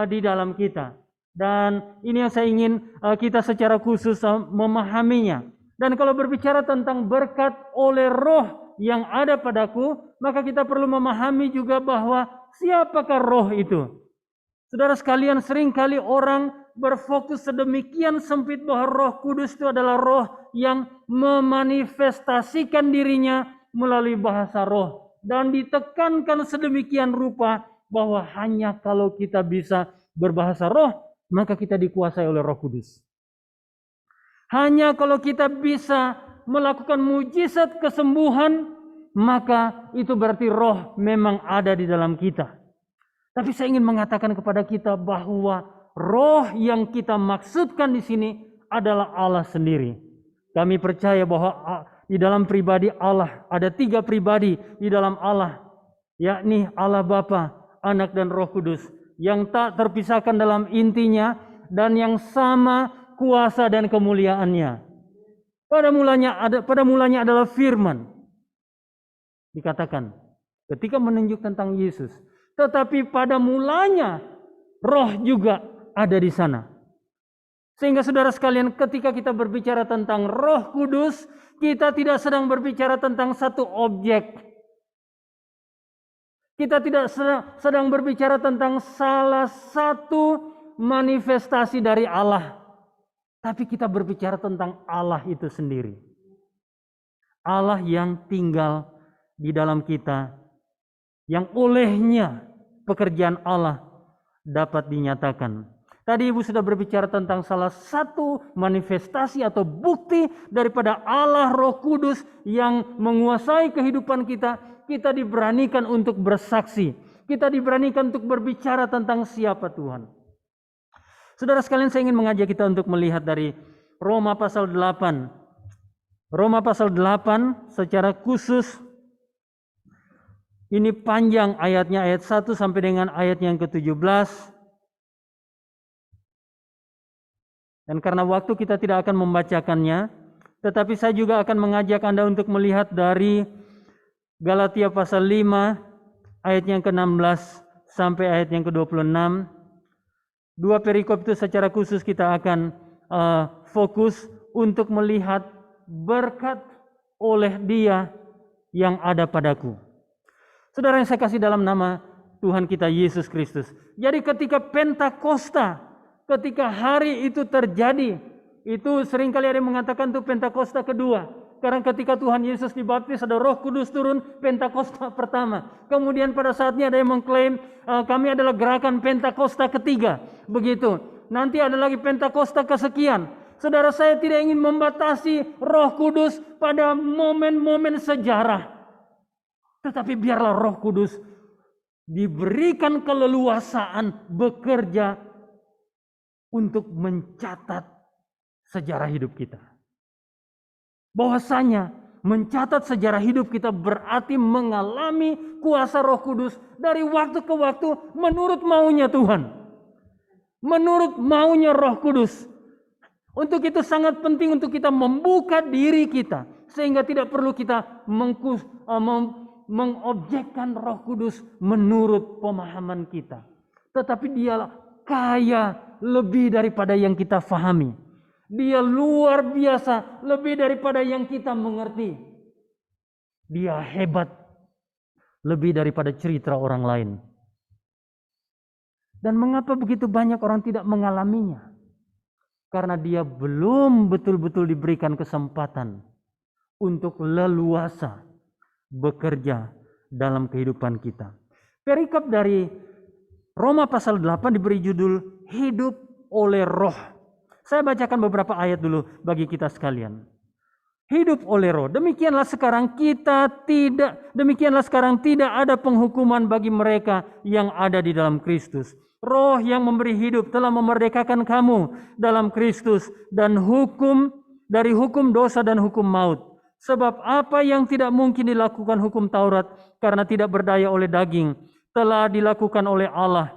di dalam kita. Dan ini yang saya ingin kita secara khusus memahaminya. Dan kalau berbicara tentang berkat oleh Roh yang ada padaku, maka kita perlu memahami juga bahwa siapakah Roh itu. Saudara sekalian, seringkali orang berfokus sedemikian sempit bahwa Roh Kudus itu adalah Roh yang memanifestasikan dirinya melalui bahasa roh. Dan ditekankan sedemikian rupa bahwa hanya kalau kita bisa berbahasa roh, maka kita dikuasai oleh Roh Kudus. Hanya kalau kita bisa melakukan mujizat kesembuhan, maka itu berarti roh memang ada di dalam kita. Tapi saya ingin mengatakan kepada kita bahwa roh yang kita maksudkan di sini adalah Allah sendiri. Kami percaya bahwa di dalam pribadi Allah ada 3 pribadi di dalam Allah, yakni Allah Bapa, Anak dan Roh Kudus, yang tak terpisahkan dalam intinya dan yang sama kuasa dan kemuliaannya. Pada mulanya adalah firman. Dikatakan ketika menunjuk tentang Yesus, tetapi pada mulanya roh juga ada di sana. Sehingga saudara sekalian, ketika kita berbicara tentang Roh Kudus, kita tidak sedang berbicara tentang satu objek. Kita tidak sedang berbicara tentang salah satu manifestasi dari Allah. Tapi kita berbicara tentang Allah itu sendiri. Allah yang tinggal di dalam kita, yang olehnya pekerjaan Allah dapat dinyatakan. Tadi Ibu sudah berbicara tentang salah satu manifestasi atau bukti daripada Allah Roh Kudus yang menguasai kehidupan kita. Kita diberanikan untuk bersaksi. Kita diberanikan untuk berbicara tentang siapa Tuhan. Saudara sekalian, saya ingin mengajak kita untuk melihat dari Roma pasal 8. Roma pasal 8 secara khusus, ini panjang ayatnya, ayat 1 sampai dengan ayat yang ke-17. Dan karena waktu kita tidak akan membacakannya, tetapi saya juga akan mengajak Anda untuk melihat dari Galatia pasal 5 ayat yang ke-16 sampai ayat yang ke-26. 2 perikop itu secara khusus kita akan fokus untuk melihat berkat oleh Dia yang ada padaku. Saudara yang saya kasih dalam nama Tuhan kita Yesus Kristus. Jadi ketika Pentakosta, ketika hari itu terjadi, itu seringkali ada yang mengatakan itu Pentakosta kedua. Karena ketika Tuhan Yesus dibaptis ada Roh Kudus turun Pentakosta pertama. Kemudian pada saatnya ada yang mengklaim kami adalah gerakan Pentakosta ketiga. Begitu. Nanti ada lagi Pentakosta kesekian. Saudara, saya tidak ingin membatasi Roh Kudus pada momen-momen sejarah. Tetapi biarlah Roh Kudus diberikan keleluasaan bekerja untuk mencatat sejarah hidup kita. Bahwasanya mencatat sejarah hidup kita berarti mengalami kuasa Roh Kudus dari waktu ke waktu menurut maunya Tuhan. Menurut maunya Roh Kudus. Untuk itu sangat penting untuk kita membuka diri kita. sehingga tidak perlu kita mengobjekkan Roh Kudus menurut pemahaman kita. Tetapi dia kaya lebih daripada yang kita fahami. Dia luar biasa lebih daripada yang kita mengerti. Dia hebat lebih daripada cerita orang lain. Dan mengapa begitu banyak orang tidak mengalaminya? Karena dia belum betul-betul diberikan kesempatan untuk leluasa bekerja dalam kehidupan kita. Perikop dari Roma pasal 8 diberi judul Hidup oleh Roh. Saya bacakan beberapa ayat dulu bagi kita sekalian. Hidup oleh Roh. Demikianlah sekarang tidak ada penghukuman bagi mereka yang ada di dalam Kristus. Roh yang memberi hidup telah memerdekakan kamu dalam Kristus dan dari hukum dosa dan hukum maut. Sebab apa yang tidak mungkin dilakukan hukum Taurat karena tidak berdaya oleh daging, telah dilakukan oleh Allah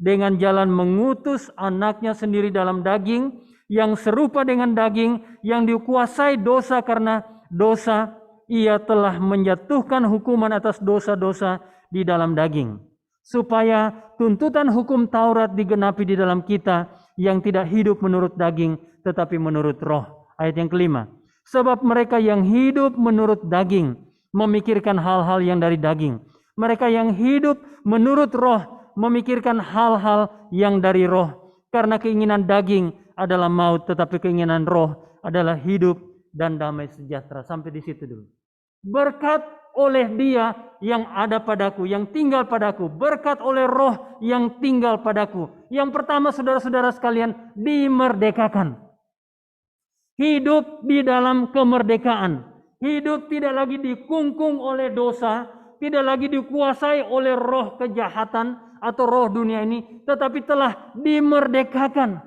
dengan jalan mengutus anaknya sendiri dalam daging, yang serupa dengan daging, yang dikuasai dosa karena dosa, ia telah menjatuhkan hukuman atas dosa-dosa di dalam daging. Supaya tuntutan hukum Taurat digenapi di dalam kita yang tidak hidup menurut daging tetapi menurut roh. Ayat yang kelima. Sebab mereka yang hidup menurut daging memikirkan hal-hal yang dari daging. Mereka yang hidup menurut roh memikirkan hal-hal yang dari roh. Karena keinginan daging adalah maut, tetapi keinginan roh adalah hidup dan damai sejahtera. Sampai di situ dulu. Berkat oleh Dia yang ada padaku, yang tinggal padaku, berkat oleh Roh yang tinggal padaku. Yang pertama, saudara-saudara sekalian, dimerdekakan. Hidup di dalam kemerdekaan. Hidup tidak lagi dikungkung oleh dosa, tidak lagi dikuasai oleh roh kejahatan atau roh dunia ini, tetapi telah dimerdekakan.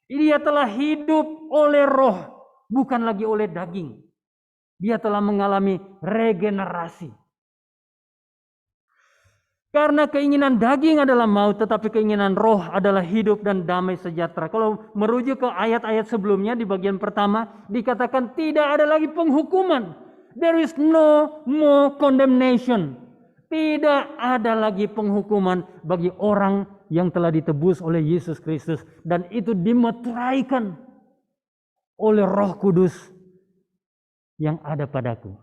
Dia telah hidup oleh roh, bukan lagi oleh daging. Dia telah mengalami regenerasi. Karena keinginan daging adalah maut, tetapi keinginan roh adalah hidup dan damai sejahtera. Kalau merujuk ke ayat-ayat sebelumnya di bagian pertama, dikatakan tidak ada lagi penghukuman. There is no more condemnation. Tidak ada lagi penghukuman bagi orang yang telah ditebus oleh Yesus Kristus. Dan itu dimeteraikan oleh Roh Kudus yang ada padaku.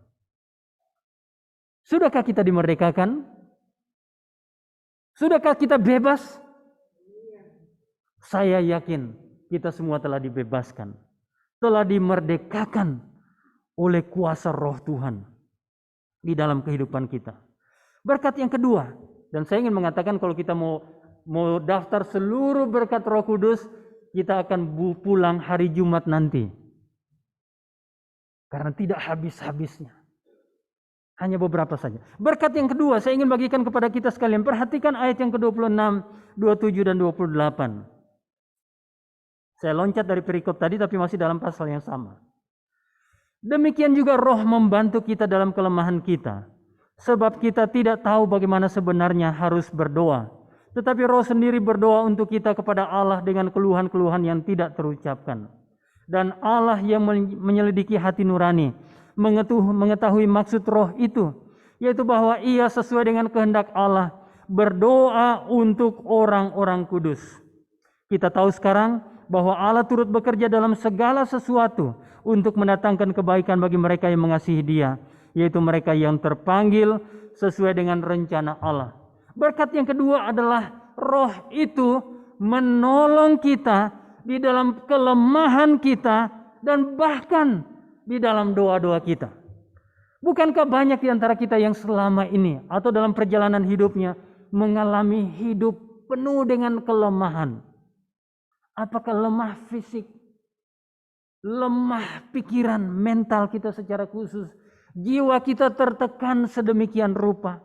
Sudahkah kita dimerdekakan? Sudahkah kita bebas? Saya yakin kita semua telah dibebaskan. Telah dimerdekakan oleh kuasa roh Tuhan di dalam kehidupan kita. Berkat yang kedua, dan saya ingin mengatakan kalau kita mau daftar seluruh berkat Roh Kudus, kita akan pulang hari Jumat nanti. Karena tidak habis-habisnya. Hanya beberapa saja. Berkat yang kedua saya ingin bagikan kepada kita sekalian. Perhatikan ayat yang ke-26, 27 dan 28. Saya loncat dari perikop tadi tapi masih dalam pasal yang sama. Demikian juga roh membantu kita dalam kelemahan kita. Sebab kita tidak tahu bagaimana sebenarnya harus berdoa. Tetapi roh sendiri berdoa untuk kita kepada Allah dengan keluhan-keluhan yang tidak terucapkan. Dan Allah yang menyelidiki hati nurani mengetahui maksud roh itu, yaitu bahwa ia sesuai dengan kehendak Allah berdoa untuk orang-orang kudus. Kita tahu sekarang bahwa Allah turut bekerja dalam segala sesuatu untuk mendatangkan kebaikan bagi mereka yang mengasihi Dia, yaitu mereka yang terpanggil sesuai dengan rencana Allah. Berkat yang kedua adalah roh itu menolong kita di dalam kelemahan kita dan bahkan di dalam doa-doa kita. Bukankah banyak di antara kita yang selama ini atau dalam perjalanan hidupnya mengalami hidup penuh dengan kelemahan? Apakah lemah fisik, lemah pikiran, mental kita secara khusus, jiwa kita tertekan sedemikian rupa.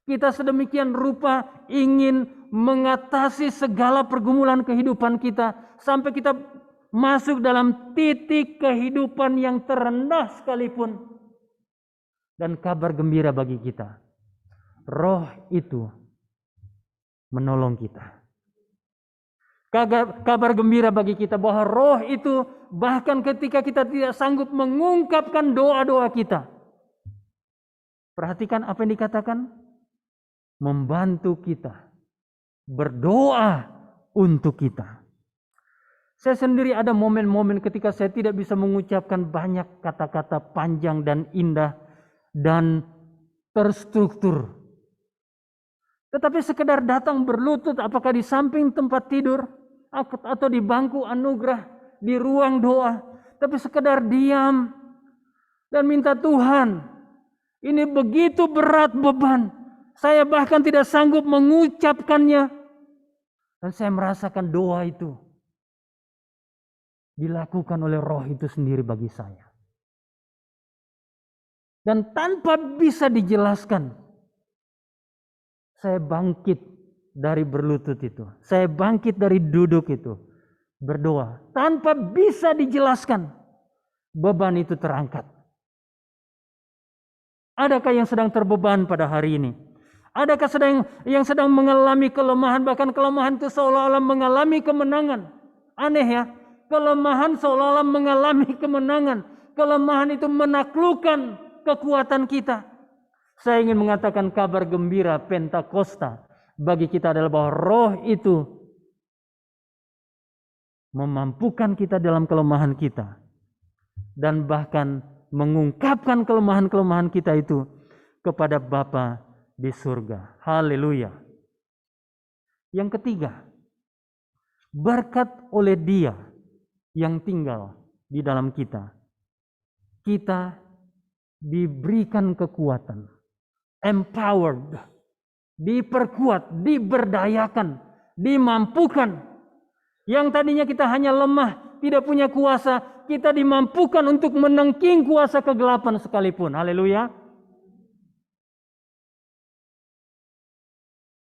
Kita sedemikian rupa ingin mengatasi segala pergumulan kehidupan kita sampai kita masuk dalam titik kehidupan yang terendah sekalipun. Dan kabar gembira bagi kita, roh itu menolong kita. Kabar gembira bagi kita bahwa Roh itu bahkan ketika kita tidak sanggup mengungkapkan doa-doa kita. Perhatikan apa yang dikatakan. Membantu kita. Berdoa untuk kita. Saya sendiri ada momen-momen ketika saya tidak bisa mengucapkan banyak kata-kata panjang dan indah dan terstruktur. Tetapi sekedar datang berlutut apakah di samping tempat tidur atau di bangku anugerah, di ruang doa. Tapi sekedar diam dan minta Tuhan, ini begitu berat beban. Saya bahkan tidak sanggup mengucapkannya. Dan saya merasakan doa itu dilakukan oleh Roh itu sendiri bagi saya. Dan tanpa bisa dijelaskan, saya bangkit dari berlutut itu. Saya bangkit dari duduk itu. Berdoa. Tanpa bisa dijelaskan, beban itu terangkat. Adakah yang sedang terbeban pada hari ini? Adakah yang sedang mengalami kelemahan, bahkan kelemahan itu seolah-olah mengalami kemenangan? Aneh ya, kelemahan seolah-olah mengalami kemenangan. Kelemahan itu menaklukkan kekuatan kita. Saya ingin mengatakan kabar gembira Pentakosta bagi kita adalah bahwa Roh itu memampukan kita dalam kelemahan kita. Dan bahkan mengungkapkan kelemahan-kelemahan kita itu kepada Bapa di surga. Haleluya. Yang ketiga, berkat oleh Dia yang tinggal di dalam kita, kita diberikan kekuatan, empowered, diperkuat, diberdayakan, dimampukan. Yang tadinya kita hanya lemah, tidak punya kuasa, kita dimampukan untuk menengking kuasa kegelapan sekalipun. Haleluya.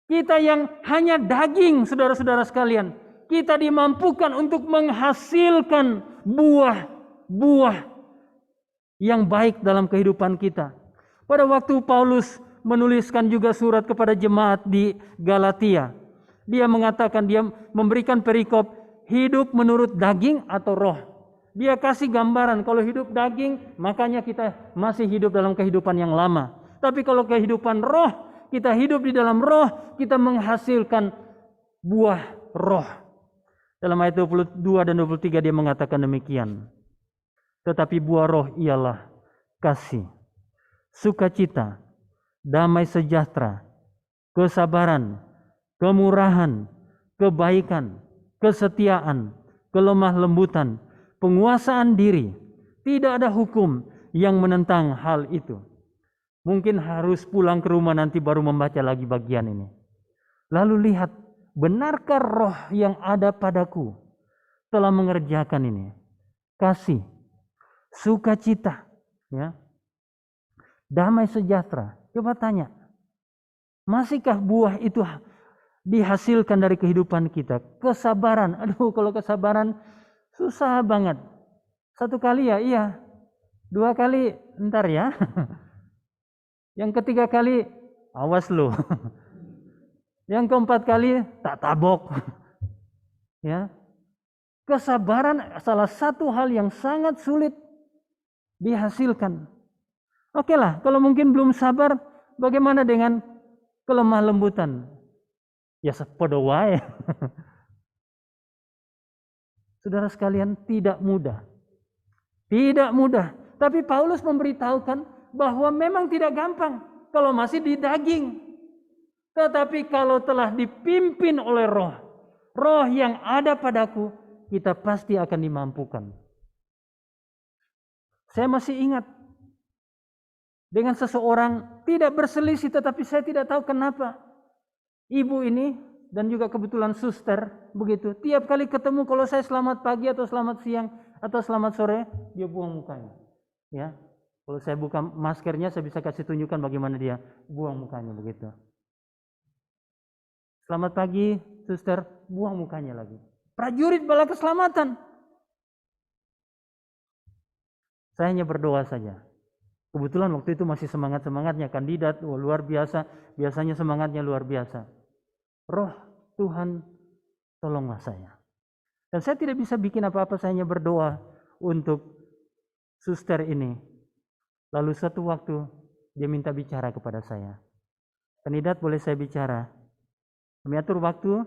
Kita yang hanya daging, saudara-saudara sekalian, kita dimampukan untuk menghasilkan buah-buah yang baik dalam kehidupan kita. Pada waktu Paulus menuliskan juga surat kepada jemaat di Galatia, dia mengatakan, dia memberikan perikop hidup menurut daging atau roh. Dia kasih gambaran kalau hidup daging, makanya kita masih hidup dalam kehidupan yang lama. Tapi kalau kehidupan roh, kita hidup di dalam roh, kita menghasilkan buah roh. Dalam ayat 22 dan 23 dia mengatakan demikian. Tetapi buah roh ialah kasih, sukacita, damai sejahtera, kesabaran, kemurahan, kebaikan, kesetiaan, kelemah lembutan, penguasaan diri. Tidak ada hukum yang menentang hal itu. Mungkin harus pulang ke rumah nanti baru membaca lagi bagian ini. Lalu lihat, benarkah roh yang ada padaku telah mengerjakan ini? Kasih, sukacita, ya, damai sejahtera. Coba tanya, masihkah buah itu dihasilkan dari kehidupan kita? Kesabaran, aduh kalau kesabaran susah banget. Satu kali ya iya, dua kali ntar ya. Yang ketiga kali, awas lo. Yang keempat kali, tak tabok. Ya, kesabaran salah satu hal yang sangat sulit dihasilkan. Oke lah, kalau mungkin belum sabar, bagaimana dengan kelemah lembutan? Ya sepodo wae. Saudara sekalian, tidak mudah. Tidak mudah. Tapi Paulus memberitahukan bahwa memang tidak gampang kalau masih di daging. Tetapi kalau telah dipimpin oleh roh, roh yang ada padaku, kita pasti akan dimampukan. Saya masih ingat dengan seseorang tidak berselisih, tetapi saya tidak tahu kenapa. Ibu ini dan juga kebetulan suster begitu. Tiap kali ketemu kalau saya selamat pagi atau selamat siang atau selamat sore, dia buang mukanya. Ya. Kalau saya buka maskernya, saya bisa kasih tunjukkan bagaimana dia buang mukanya begitu. Selamat pagi, suster, buang mukanya lagi. Prajurit bala keselamatan. Saya hanya berdoa saja. Kebetulan waktu itu masih semangat-semangatnya kandidat, luar biasa. Biasanya semangatnya luar biasa. Roh Tuhan, tolonglah saya. Dan saya tidak bisa bikin apa-apa, saya hanya berdoa untuk suster ini. Lalu suatu waktu dia minta bicara kepada saya. Kandidat, boleh saya bicara? Kami atur waktu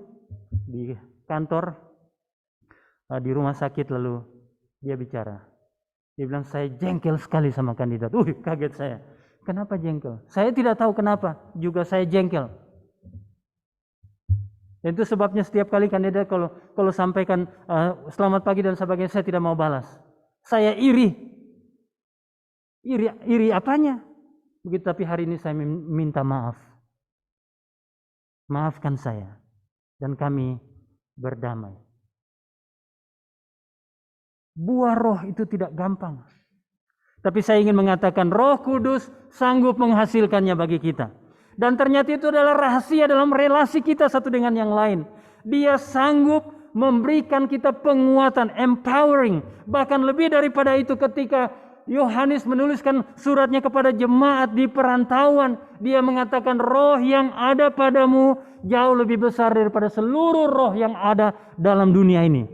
di kantor, di rumah sakit, lalu dia bicara. Dia bilang, saya jengkel sekali sama kandidat. Kaget saya. Kenapa jengkel? Saya tidak tahu kenapa, juga saya jengkel. Dan itu sebabnya setiap kali kandidat kalau sampaikan selamat pagi dan sebagainya, saya tidak mau balas. Saya iri. Iri apanya? Begitu, tapi hari ini saya minta maaf. Maafkan saya. Dan kami berdamai. Buah roh itu tidak gampang. Tapi saya ingin mengatakan Roh Kudus sanggup menghasilkannya bagi kita. Dan ternyata itu adalah rahasia dalam relasi kita satu dengan yang lain. Dia sanggup memberikan kita penguatan, empowering. Bahkan lebih daripada itu, ketika Yohanes menuliskan suratnya kepada jemaat di perantauan, dia mengatakan roh yang ada padamu jauh lebih besar daripada seluruh roh yang ada dalam dunia ini.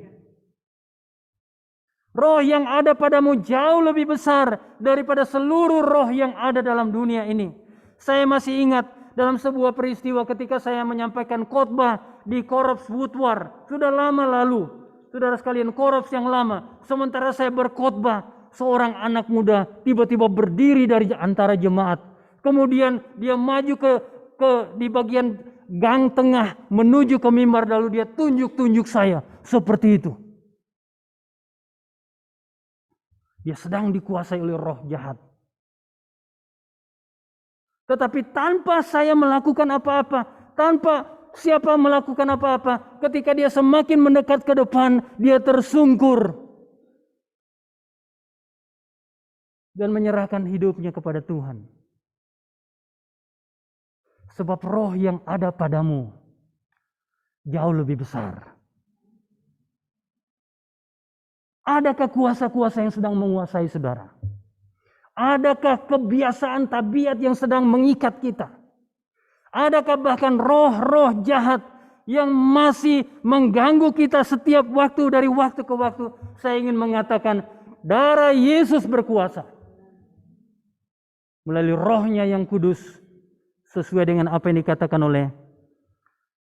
Roh yang ada padamu jauh lebih besar daripada seluruh roh yang ada dalam dunia ini. Saya masih ingat dalam sebuah peristiwa ketika saya menyampaikan khotbah di Korps Woodward. Sudah lama lalu, saudara sekalian, Korps yang lama. Sementara saya berkhotbah, seorang anak muda tiba-tiba berdiri dari antara jemaat. Kemudian dia maju ke di bagian gang tengah menuju ke mimbar, lalu dia tunjuk-tunjuk saya seperti itu. Dia sedang dikuasai oleh roh jahat. Tetapi tanpa saya melakukan apa-apa, tanpa siapa melakukan apa-apa, ketika dia semakin mendekat ke depan, dia tersungkur dan menyerahkan hidupnya kepada Tuhan. Sebab roh yang ada padamu jauh lebih besar. Adakah kuasa-kuasa yang sedang menguasai saudara? Adakah kebiasaan tabiat yang sedang mengikat kita? Adakah bahkan roh-roh jahat yang masih mengganggu kita setiap waktu dari waktu ke waktu? Saya ingin mengatakan darah Yesus berkuasa. Melalui rohnya yang kudus, sesuai dengan apa yang dikatakan oleh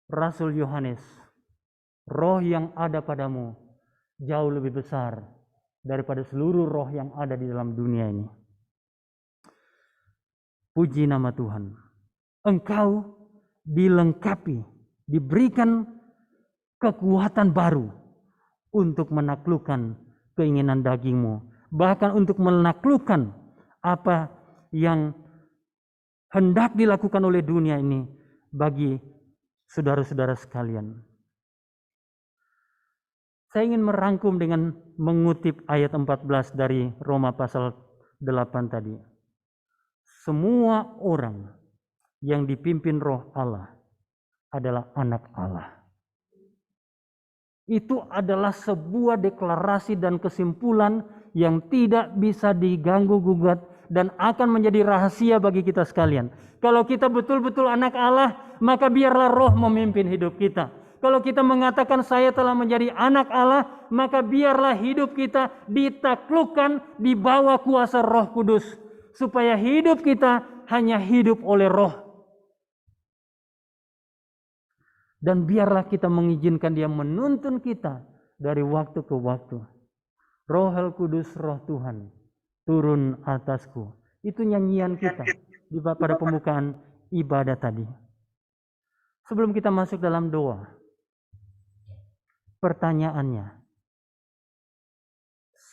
Rasul Yohanes. Roh yang ada padamu jauh lebih besar daripada seluruh roh yang ada di dalam dunia ini. Puji nama Tuhan. Engkau dilengkapi, diberikan kekuatan baru untuk menaklukkan keinginan dagingmu. Bahkan untuk menaklukkan apa yang hendak dilakukan oleh dunia ini bagi saudara-saudara sekalian. Saya ingin merangkum dengan mengutip ayat 14 dari Roma pasal 8 tadi. Semua orang yang dipimpin roh Allah adalah anak Allah. Itu adalah sebuah deklarasi dan kesimpulan yang tidak bisa diganggu-gugat dan akan menjadi rahasia bagi kita sekalian. Kalau kita betul-betul anak Allah, maka biarlah roh memimpin hidup kita. Kalau kita mengatakan saya telah menjadi anak Allah, maka biarlah hidup kita ditaklukkan di bawah kuasa Roh Kudus. Supaya hidup kita hanya hidup oleh roh. Dan biarlah kita mengizinkan dia menuntun kita dari waktu ke waktu. Roh Kudus, roh Tuhan, turun atasku. Itu nyanyian kita pada pembukaan ibadah tadi. Sebelum kita masuk dalam doa, pertanyaannya,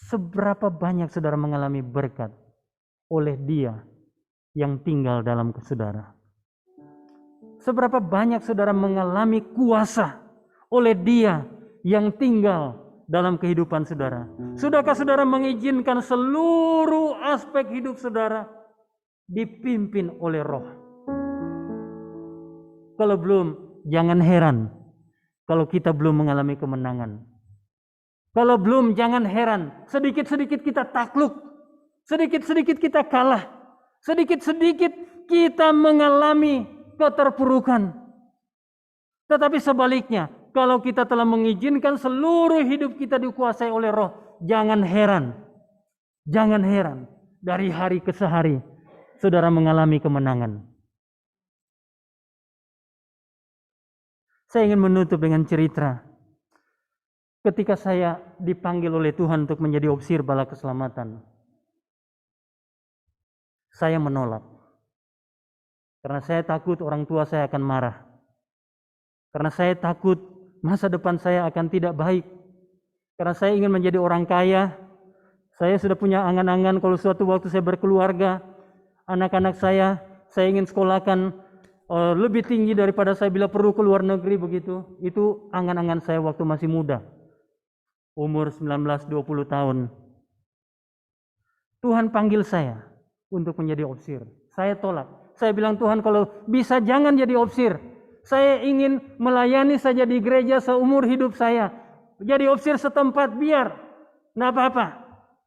seberapa banyak saudara mengalami berkat oleh dia yang tinggal dalam saudara? Seberapa banyak saudara mengalami kuasa oleh dia yang tinggal dalam kehidupan saudara? Sudahkah saudara mengizinkan seluruh aspek hidup saudara dipimpin oleh roh? Kalau belum, jangan heran kalau kita belum mengalami kemenangan. Kalau belum, jangan heran sedikit-sedikit kita takluk. Sedikit-sedikit kita kalah. Sedikit-sedikit kita mengalami keterpurukan. Tetapi sebaliknya, Kalau kita telah mengizinkan seluruh hidup kita dikuasai oleh Roh, jangan heran dari hari ke hari saudara mengalami kemenangan. Saya ingin menutup dengan cerita ketika saya dipanggil oleh Tuhan untuk menjadi opsir bala keselamatan. Saya menolak karena saya takut orang tua saya akan marah, karena saya takut masa depan saya akan tidak baik, karena saya ingin menjadi orang kaya. Saya sudah punya angan-angan kalau suatu waktu saya berkeluarga, anak-anak saya ingin sekolahkan lebih tinggi daripada saya bila perlu ke luar negeri begitu. Itu angan-angan saya waktu masih muda, umur 19-20 tahun. Tuhan panggil saya untuk menjadi opsir. Saya tolak. Saya bilang, Tuhan kalau bisa jangan jadi opsir. Saya ingin melayani saja di gereja seumur hidup saya. Jadi opsir setempat biar, enggak apa-apa.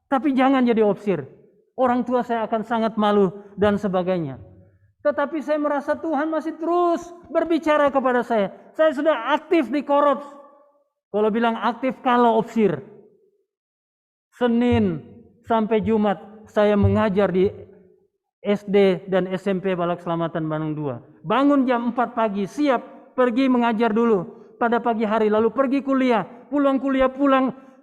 Tapi jangan jadi opsir. Orang tua saya akan sangat malu dan sebagainya. Tetapi saya merasa Tuhan masih terus berbicara kepada saya. Saya sudah aktif di Korops. Kalau bilang aktif kalau opsir. Senin sampai Jumat saya mengajar di SD dan SMP Balak Selamatan Bandung 2. Bangun jam 4 pagi, siap pergi mengajar dulu pada pagi hari, lalu pergi kuliah, pulang,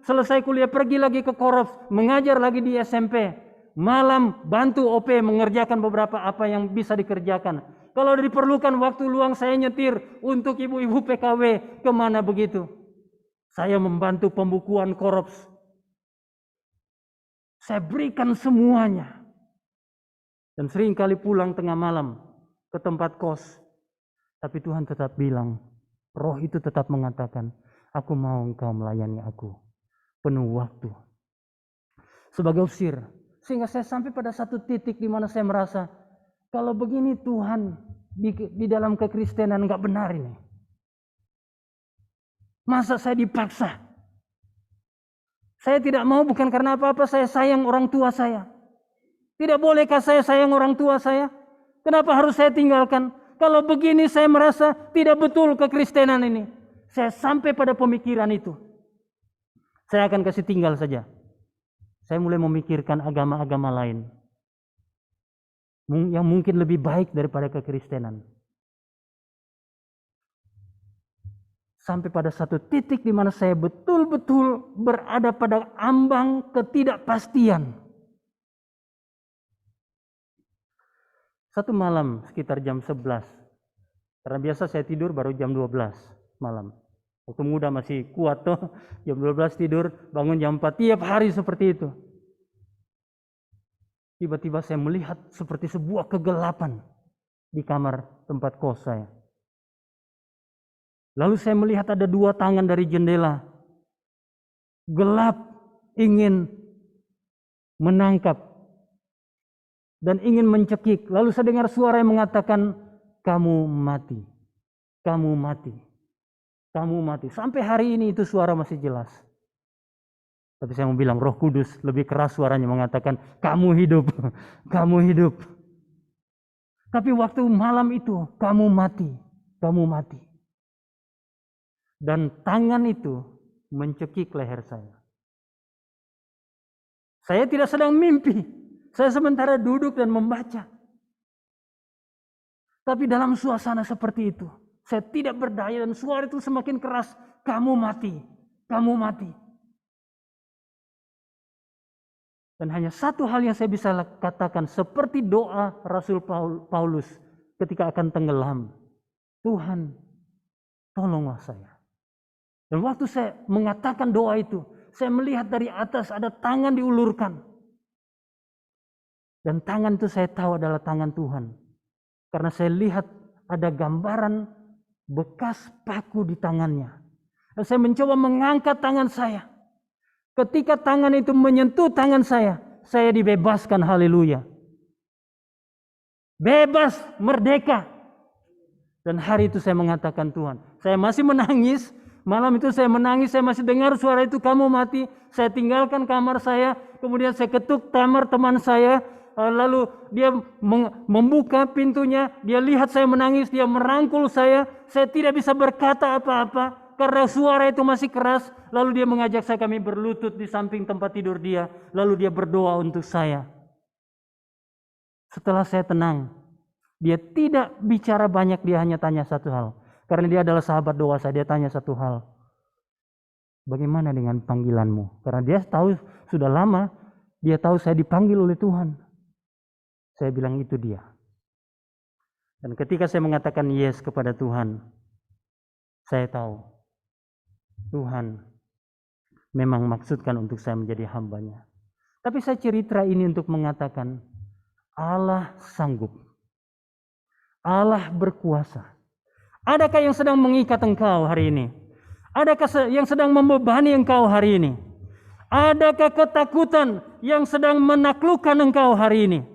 selesai kuliah pergi lagi ke Korops, mengajar lagi di SMP. Malam bantu OP mengerjakan beberapa apa yang bisa dikerjakan. Kalau diperlukan waktu luang saya nyetir untuk ibu-ibu PKW kemana begitu. Saya membantu pembukuan Korops. Saya berikan semuanya. Dan sering kali pulang tengah malam ke tempat kos. Tapi Tuhan tetap bilang, Roh itu tetap mengatakan, aku mau engkau melayani aku penuh waktu. Sebagai opsir. Sehingga saya sampai pada satu titik di mana saya merasa, kalau begini Tuhan di dalam kekristenan enggak benar ini. Masa saya dipaksa? Saya tidak mau bukan karena apa-apa, saya sayang orang tua saya. Tidak bolehkah saya sayang orang tua saya? Kenapa harus saya tinggalkan? Kalau begini saya merasa tidak betul kekristenan ini. Saya sampai pada pemikiran itu. Saya akan kasih tinggal saja. Saya mulai memikirkan agama-agama lain. Yang mungkin lebih baik daripada kekristenan. Sampai pada satu titik di mana saya betul-betul berada pada ambang ketidakpastian. Satu malam sekitar jam 11. Karena biasa saya tidur baru jam 12 malam. Waktu muda masih kuat tuh. Jam 12 tidur, bangun jam 4. Tiap hari seperti itu. Tiba-tiba saya melihat seperti sebuah kegelapan di kamar tempat kos saya. Lalu saya melihat ada dua tangan dari jendela. Gelap, ingin menangkap. Dan ingin mencekik. Lalu saya dengar suara yang mengatakan, kamu mati. Kamu mati. Kamu mati. Sampai hari ini itu suara masih jelas. Tapi saya mau bilang Roh Kudus lebih keras suaranya mengatakan, kamu hidup. Kamu hidup. Tapi waktu malam itu, kamu mati. Kamu mati. Dan tangan itu mencekik leher saya. Saya tidak sedang mimpi. Saya sementara duduk dan membaca. Tapi dalam suasana seperti itu, saya tidak berdaya dan suara itu semakin keras. Kamu mati, kamu mati. Dan hanya satu hal yang saya bisa katakan seperti doa Rasul Paulus ketika akan tenggelam. Tuhan, tolonglah saya. Dan waktu saya mengatakan doa itu, saya melihat dari atas ada tangan diulurkan. Dan tangan itu saya tahu adalah tangan Tuhan. Karena saya lihat ada gambaran bekas paku di tangannya. Dan saya mencoba mengangkat tangan saya. Ketika tangan itu menyentuh tangan saya dibebaskan, haleluya. Bebas, merdeka. Dan hari itu saya mengatakan Tuhan, saya masih menangis. Malam itu saya menangis, saya masih dengar suara itu, kamu mati. Saya tinggalkan kamar saya, kemudian saya ketuk kamar teman saya. Lalu dia membuka pintunya, dia lihat saya menangis, dia merangkul saya tidak bisa berkata apa-apa. karena suara itu masih keras, lalu dia mengajak kami berlutut di samping tempat tidur dia, lalu dia berdoa untuk saya. Setelah saya tenang, dia tidak bicara banyak, dia hanya tanya satu hal. Karena dia adalah sahabat doa saya, dia tanya satu hal. Bagaimana dengan panggilanmu? Karena dia tahu sudah lama, dia tahu saya dipanggil oleh Tuhan. Saya bilang itu dia. Dan ketika saya mengatakan yes kepada Tuhan, saya tahu Tuhan memang maksudkan untuk saya menjadi hambanya. Tapi saya cerita ini untuk mengatakan Allah sanggup. Allah berkuasa. Adakah yang sedang mengikat engkau hari ini? Adakah yang sedang membebani engkau hari ini? Adakah ketakutan yang sedang menaklukkan engkau hari ini?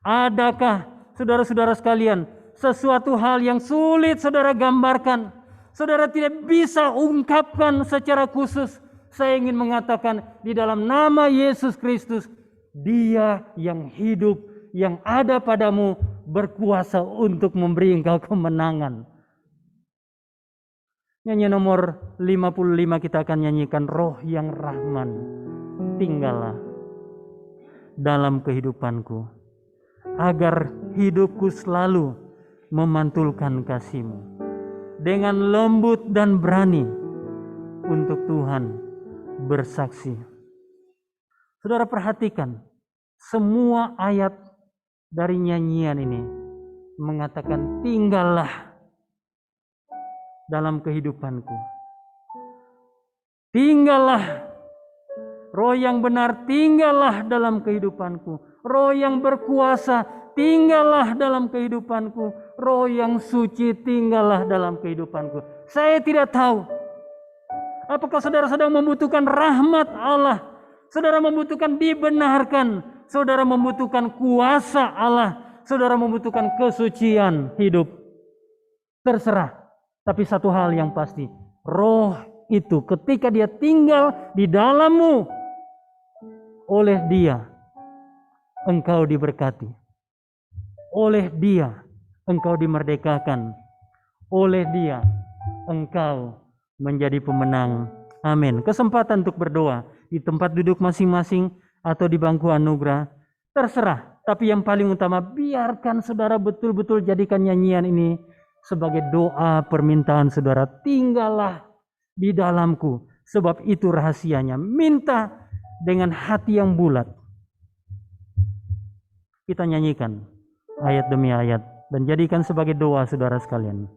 Adakah, saudara-saudara sekalian, sesuatu hal yang sulit saudara gambarkan, saudara tidak bisa ungkapkan secara khusus? Saya ingin mengatakan di dalam nama Yesus Kristus, Dia yang hidup, yang ada padamu, berkuasa untuk memberi engkau kemenangan. Nyanyi nomor 55 kita akan nyanyikan, Roh yang Rahman, tinggallah dalam kehidupanku, agar hidupku selalu memantulkan kasih-Mu dengan lembut dan berani untuk Tuhan bersaksi. Saudara perhatikan, semua ayat dari nyanyian ini mengatakan tinggallah dalam kehidupanku. Tinggallah, Roh yang benar tinggallah dalam kehidupanku. Roh yang berkuasa tinggallah dalam kehidupanku. Roh yang suci tinggallah dalam kehidupanku. Saya tidak tahu apakah saudara sedang membutuhkan rahmat Allah, saudara membutuhkan dibenarkan, saudara membutuhkan kuasa Allah, saudara membutuhkan kesucian hidup. Terserah. Tapi satu hal yang pasti, Roh itu ketika Dia tinggal di dalammu, oleh Dia engkau diberkati. Oleh Dia engkau dimerdekakan. Oleh Dia engkau menjadi pemenang. Amin. Kesempatan untuk berdoa di tempat duduk masing-masing atau di bangku anugerah, terserah. Tapi yang paling utama, biarkan saudara betul-betul jadikan nyanyian ini sebagai doa permintaan saudara. Tinggallah di dalamku, sebab itu rahasianya. Minta dengan hati yang bulat. Kita nyanyikan ayat demi ayat dan jadikan sebagai doa saudara sekalian.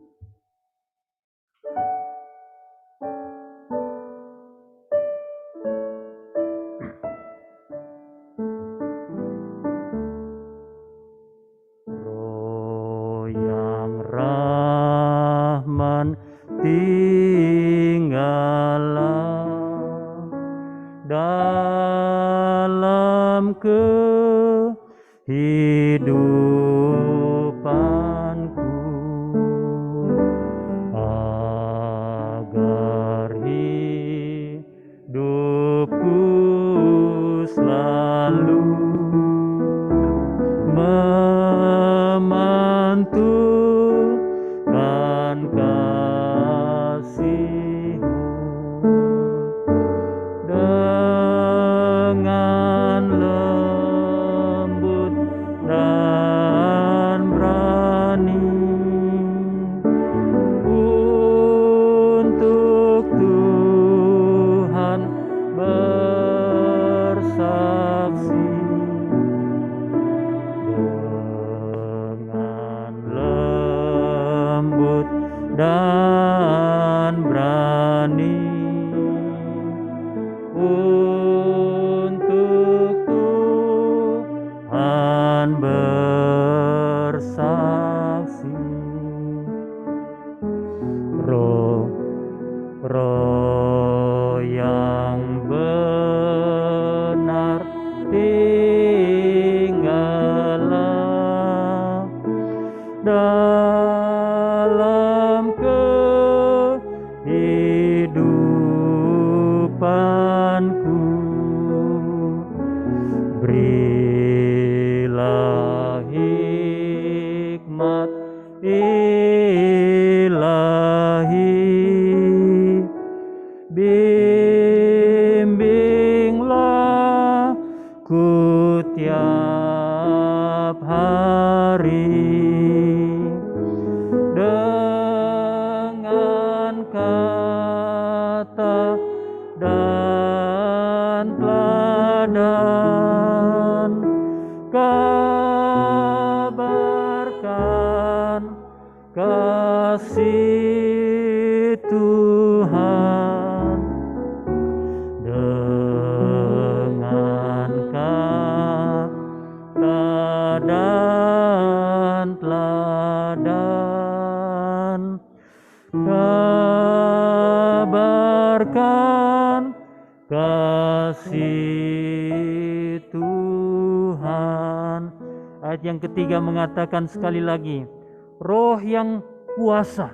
Tinggallah dalam kehidupanku, agar hidupku selalu memantulkan kasih-Mu dengan lembut dan berani untuk Tuhan bersaksi. Dengan lembut dan berani untuk Tuhan bersaksi. Roh yang benar tinggallah dalam kehidupanku. Berilah hikmat ilahi bimbinglah ku tiap hari dengan kata dan teladan, kabarkan kasih Tuhan dengan kata dan teladan, kabarkan kasih Tuhan. Ayat yang ketiga mengatakan sekali lagi, roh yang kuasa.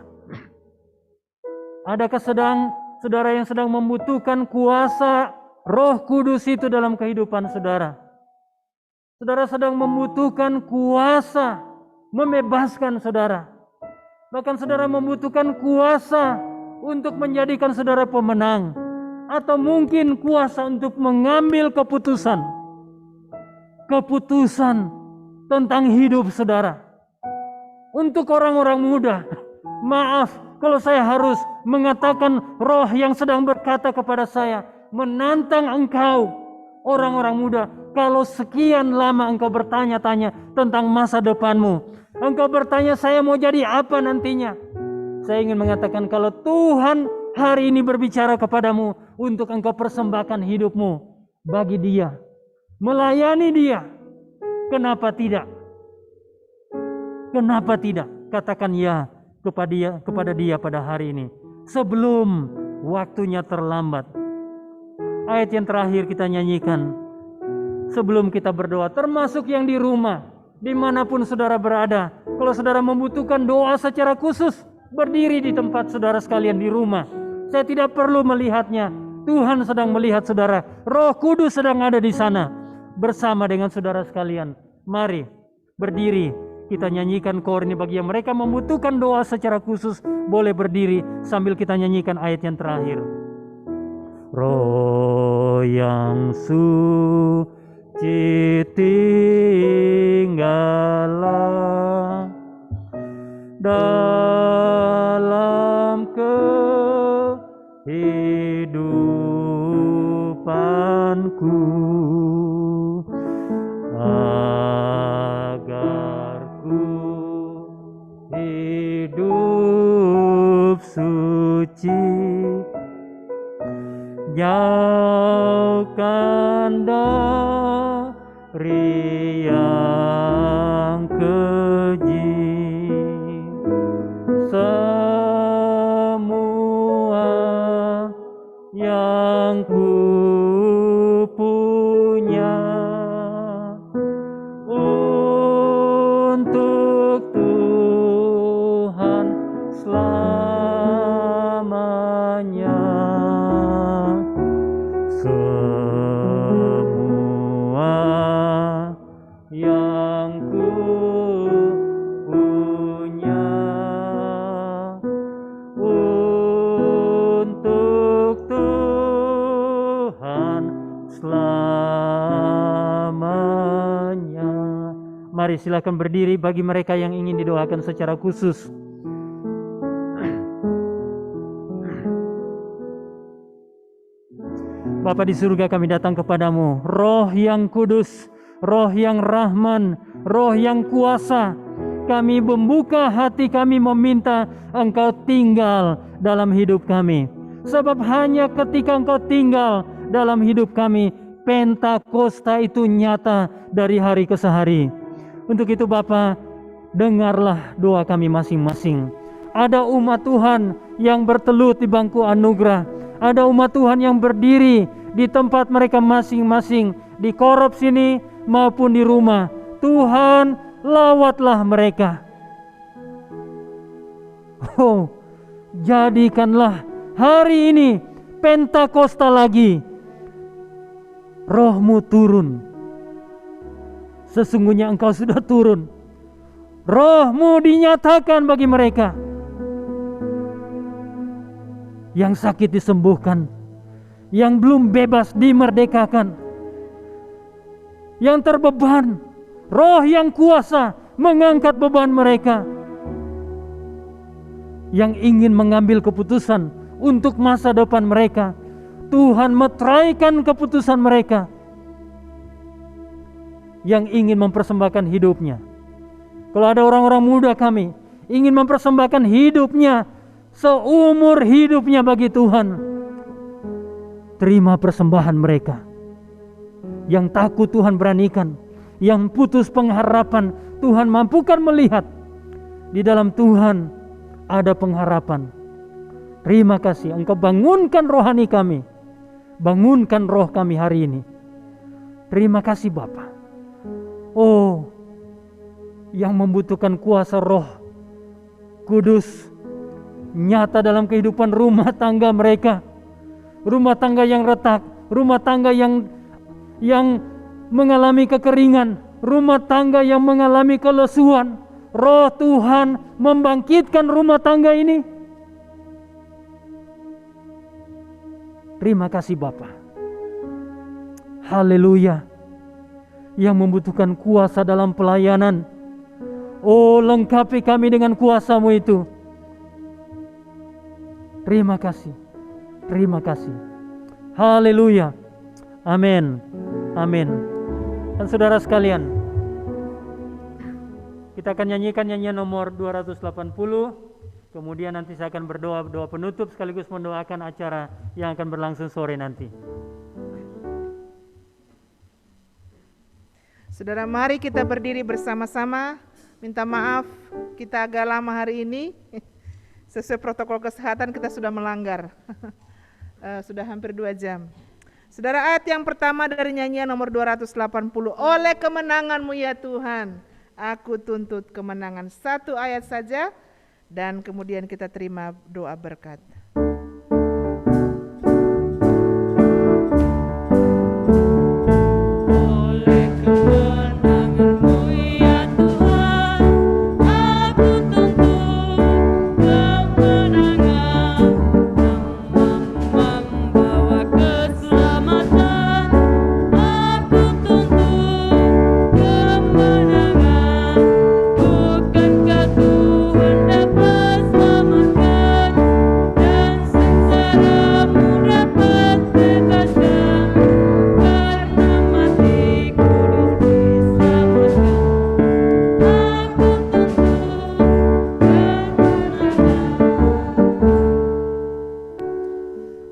Adakah saudara yang sedang membutuhkan kuasa Roh Kudus itu dalam kehidupan saudara? Saudara sedang membutuhkan kuasa membebaskan saudara. Bahkan saudara membutuhkan kuasa untuk menjadikan saudara pemenang, atau mungkin kuasa untuk mengambil keputusan tentang hidup saudara. Untuk orang-orang muda, maaf kalau saya harus mengatakan roh yang sedang berkata kepada saya, menantang engkau orang-orang muda. Kalau sekian lama engkau bertanya-tanya tentang masa depanmu, engkau bertanya saya mau jadi apa nantinya. Saya ingin mengatakan kalau Tuhan hari ini berbicara kepadamu untuk engkau persembahkan hidupmu bagi Dia, melayani Dia, kenapa tidak? Kenapa tidak? Katakan ya kepada dia pada hari ini sebelum waktunya terlambat. Ayat yang terakhir kita nyanyikan sebelum kita berdoa, termasuk yang di rumah, dimanapun saudara berada. Kalau saudara membutuhkan doa secara khusus, berdiri di tempat saudara sekalian di rumah. Saya tidak perlu melihatnya, Tuhan sedang melihat saudara. Roh Kudus sedang ada di sana bersama dengan saudara sekalian. Mari berdiri. Kita nyanyikan koor ini bagi yang mereka membutuhkan doa secara khusus, boleh berdiri sambil kita nyanyikan ayat yang terakhir. Roh yang suci tinggallah dalam kehidupanku, hidup suci, jauhkan dari yang keji, semua yang ku punya untuk Tuhan selamanya. Semua yang ku punya untuk Tuhan selamanya. Mari silakan berdiri bagi mereka yang ingin didoakan secara khusus. Bapa di surga, kami datang kepadamu, Roh yang kudus, Roh yang rahman, Roh yang kuasa. Kami membuka hati kami meminta Engkau tinggal dalam hidup kami. Sebab hanya ketika Engkau tinggal dalam hidup kami, Pentakosta itu nyata dari hari ke hari. Untuk itu Bapa, dengarlah doa kami masing-masing. Ada umat Tuhan yang bertelut di bangku anugerah. Ada umat Tuhan yang berdiri di tempat mereka masing-masing, di korop sini maupun di rumah. Tuhan, lawatlah mereka. Oh, jadikanlah hari ini Pentakosta lagi. Roh-Mu turun. Sesungguhnya Engkau sudah turun. Roh-Mu dinyatakan bagi mereka. Yang sakit disembuhkan, yang belum bebas dimerdekakan, yang terbeban, roh yang kuasa mengangkat beban mereka, yang ingin mengambil keputusan untuk masa depan mereka. Tuhan meteraikan keputusan mereka, yang ingin mempersembahkan hidupnya. Kalau ada orang-orang muda kami ingin mempersembahkan hidupnya, seumur hidupnya bagi Tuhan, terima persembahan mereka. Yang takut Tuhan beranikan, yang putus pengharapan Tuhan mampukan melihat di dalam Tuhan ada pengharapan. Terima kasih Engkau bangunkan rohani kami, bangunkan roh kami hari ini. Terima kasih Bapa. Oh, yang membutuhkan kuasa Roh Kudus nyata dalam kehidupan rumah tangga mereka, rumah tangga yang retak, rumah tangga yang mengalami kekeringan, rumah tangga yang mengalami kelesuan. Roh Tuhan membangkitkan rumah tangga ini. Terima kasih Bapa. Haleluya. Yang membutuhkan kuasa dalam pelayanan, oh lengkapi kami dengan kuasa-Mu itu. Terima kasih. Terima kasih. Haleluya. Amin. Amin. Dan saudara sekalian, kita akan nyanyikan nyanyian nomor 280. Kemudian nanti saya akan berdoa penutup sekaligus mendoakan acara yang akan berlangsung sore nanti. Saudara, mari kita berdiri bersama-sama. Minta maaf kita agak lama hari ini. Sesuai protokol kesehatan kita sudah melanggar. Sudah hampir 2 jam. Saudara, ayat yang pertama dari nyanyian nomor 280. Oleh kemenangan-Mu ya Tuhan, aku tuntut kemenangan. 1 ayat saja dan kemudian kita terima doa berkat.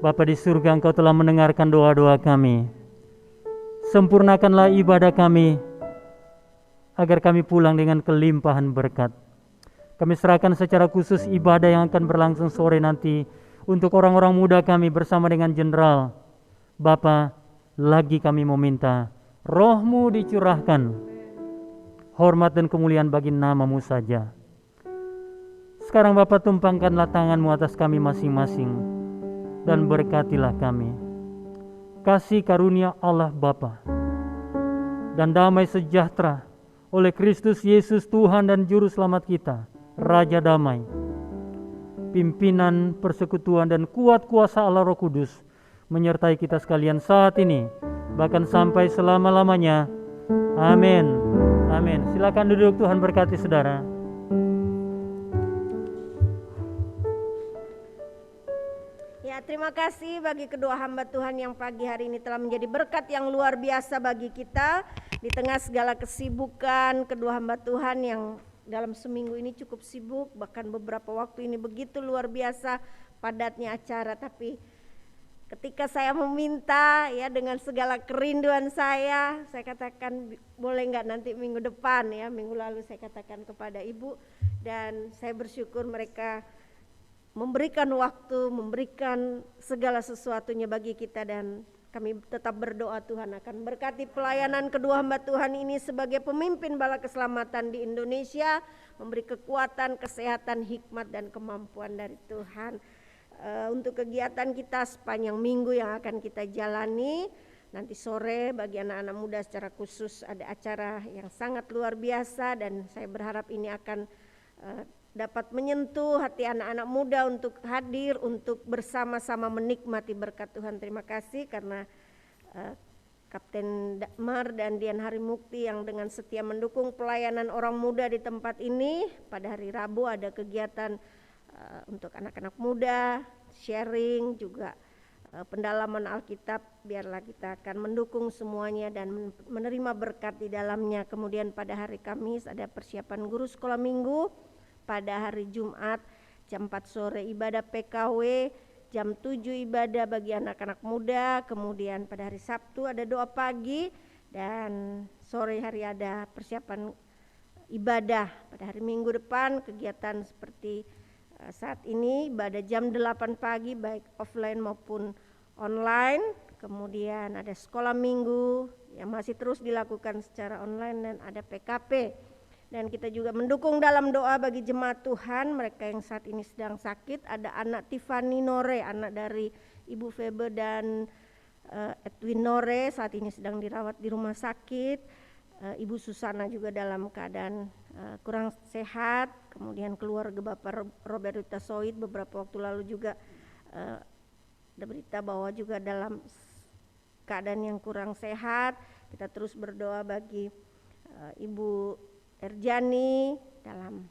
Bapa di surga, Engkau telah mendengarkan doa-doa kami. Sempurnakanlah ibadah kami, agar kami pulang dengan kelimpahan berkat. Kami serahkan secara khusus ibadah yang akan berlangsung sore nanti untuk orang-orang muda kami bersama dengan Jenderal. Bapa, lagi kami meminta Roh-Mu dicurahkan, hormat dan kemuliaan bagi nama-Mu saja. Sekarang Bapa, tumpangkanlah tangan-Mu atas kami masing-masing dan berkatilah kami. Kasih karunia Allah Bapa dan damai sejahtera oleh Kristus Yesus Tuhan dan Juru Selamat kita, Raja Damai, pimpinan, persekutuan dan kuat kuasa Allah Roh Kudus menyertai kita sekalian saat ini, bahkan sampai selama-lamanya. Amin. Amin. Silakan duduk, Tuhan berkati saudara. Terima kasih bagi kedua hamba Tuhan yang pagi hari ini telah menjadi berkat yang luar biasa bagi kita. Di tengah segala kesibukan kedua hamba Tuhan yang dalam seminggu ini cukup sibuk, bahkan beberapa waktu ini begitu luar biasa padatnya acara. Tapi ketika saya meminta ya dengan segala kerinduan saya katakan boleh nggak nanti minggu depan ya, minggu lalu saya katakan kepada ibu, dan saya bersyukur mereka memberikan waktu, memberikan segala sesuatunya bagi kita, dan kami tetap berdoa Tuhan akan berkati pelayanan kedua hamba Tuhan ini sebagai pemimpin bala keselamatan di Indonesia, memberi kekuatan, kesehatan, hikmat dan kemampuan dari Tuhan untuk kegiatan kita sepanjang minggu yang akan kita jalani. Nanti sore bagi anak-anak muda secara khusus ada acara yang sangat luar biasa, dan saya berharap ini akan dapat menyentuh hati anak-anak muda untuk hadir, untuk bersama-sama menikmati berkat Tuhan. Terima kasih karena Kapten Dakmar dan Dian Harimukti yang dengan setia mendukung pelayanan orang muda di tempat ini. Pada hari Rabu ada kegiatan untuk anak-anak muda, sharing juga pendalaman Alkitab. Biarlah kita akan mendukung semuanya dan menerima berkat di dalamnya. Kemudian pada hari Kamis ada persiapan guru sekolah minggu. Pada hari Jumat jam 4 sore ibadah PKW, jam 7 ibadah bagi anak-anak muda. Kemudian pada hari Sabtu ada doa pagi dan sore hari ada persiapan ibadah. Pada hari Minggu depan kegiatan seperti saat ini, ibadah jam 8 pagi baik offline maupun online. Kemudian ada sekolah minggu yang masih terus dilakukan secara online dan ada PKP. Dan kita juga mendukung dalam doa bagi jemaat Tuhan, mereka yang saat ini sedang sakit. Ada anak Tiffany Nore, anak dari Ibu Febe dan Edwin Nore, saat ini sedang dirawat di rumah sakit. Ibu Susana juga dalam keadaan kurang sehat. Kemudian keluarga Bapak Robert Utasoid beberapa waktu lalu juga ada berita bahwa juga dalam keadaan yang kurang sehat. Kita terus berdoa bagi Ibu Erjani dalam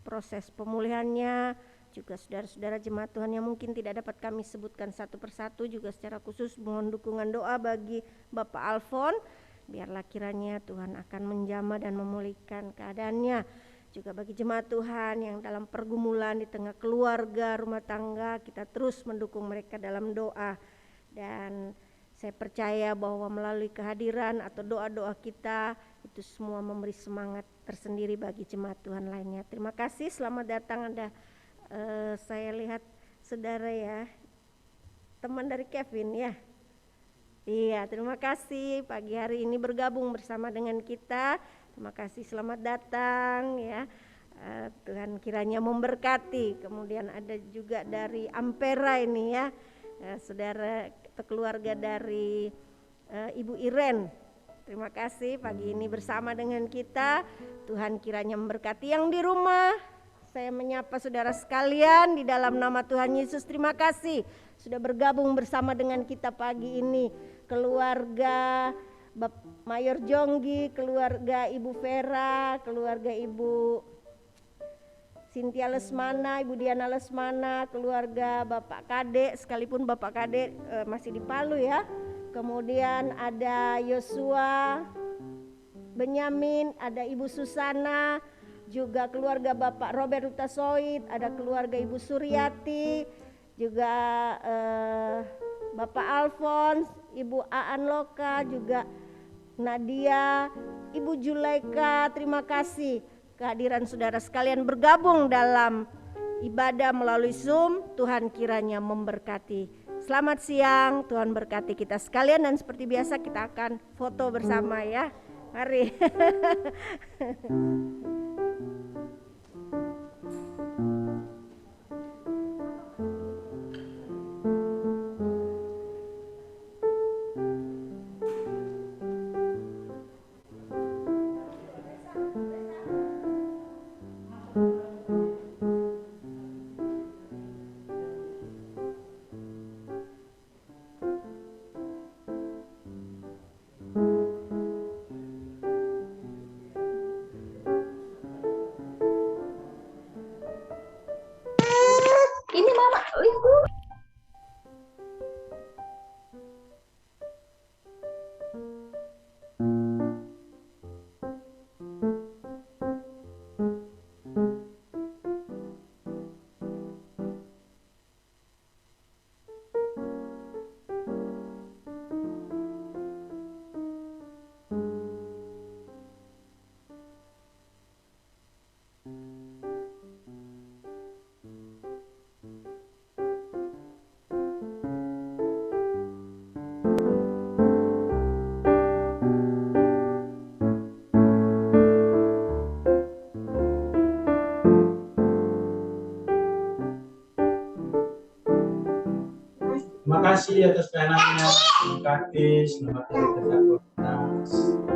proses pemulihannya, juga saudara-saudara jemaat Tuhan yang mungkin tidak dapat kami sebutkan satu persatu, juga secara khusus mohon dukungan doa bagi Bapak Alfon. Biarlah kiranya Tuhan akan menjamah dan memulihkan keadaannya. Juga bagi jemaat Tuhan yang dalam pergumulan di tengah keluarga, rumah tangga, kita terus mendukung mereka dalam doa. Dan saya percaya bahwa melalui kehadiran atau doa-doa kita itu semua memberi semangat tersendiri bagi jemaat Tuhan lainnya. Terima kasih, selamat datang. Ada saya lihat saudara ya, teman dari Kevin ya. Iya, terima kasih pagi hari ini bergabung bersama dengan kita. Terima kasih, selamat datang ya. Tuhan kiranya memberkati. Kemudian ada juga dari Ampera ini ya, saudara atau keluarga dari Ibu Iren. Terima kasih pagi ini bersama dengan kita. Tuhan kiranya memberkati yang di rumah. Saya menyapa saudara sekalian di dalam nama Tuhan Yesus. Terima kasih sudah bergabung bersama dengan kita pagi ini. Keluarga Mayor Jonggi, keluarga Ibu Vera, keluarga Ibu Cynthia Lesmana, Ibu Diana Lesmana, keluarga Bapak Kade, sekalipun Bapak Kade masih di Palu ya. Kemudian ada Yosua, Benyamin, ada Ibu Susana, juga keluarga Bapak Robert Utasoid, ada keluarga Ibu Suryati, juga Bapak Alfons, Ibu Aan Loka, juga Nadia, Ibu Julaika. Terima kasih kehadiran saudara sekalian bergabung dalam ibadah melalui Zoom. Tuhan kiranya memberkati. Selamat siang, Tuhan berkati kita sekalian, dan seperti biasa kita akan foto bersama ya. Mari. Ini mama, ibu. Terima kasih atas pelayanannya. Terima kasih. Selamat hari Pentekosta.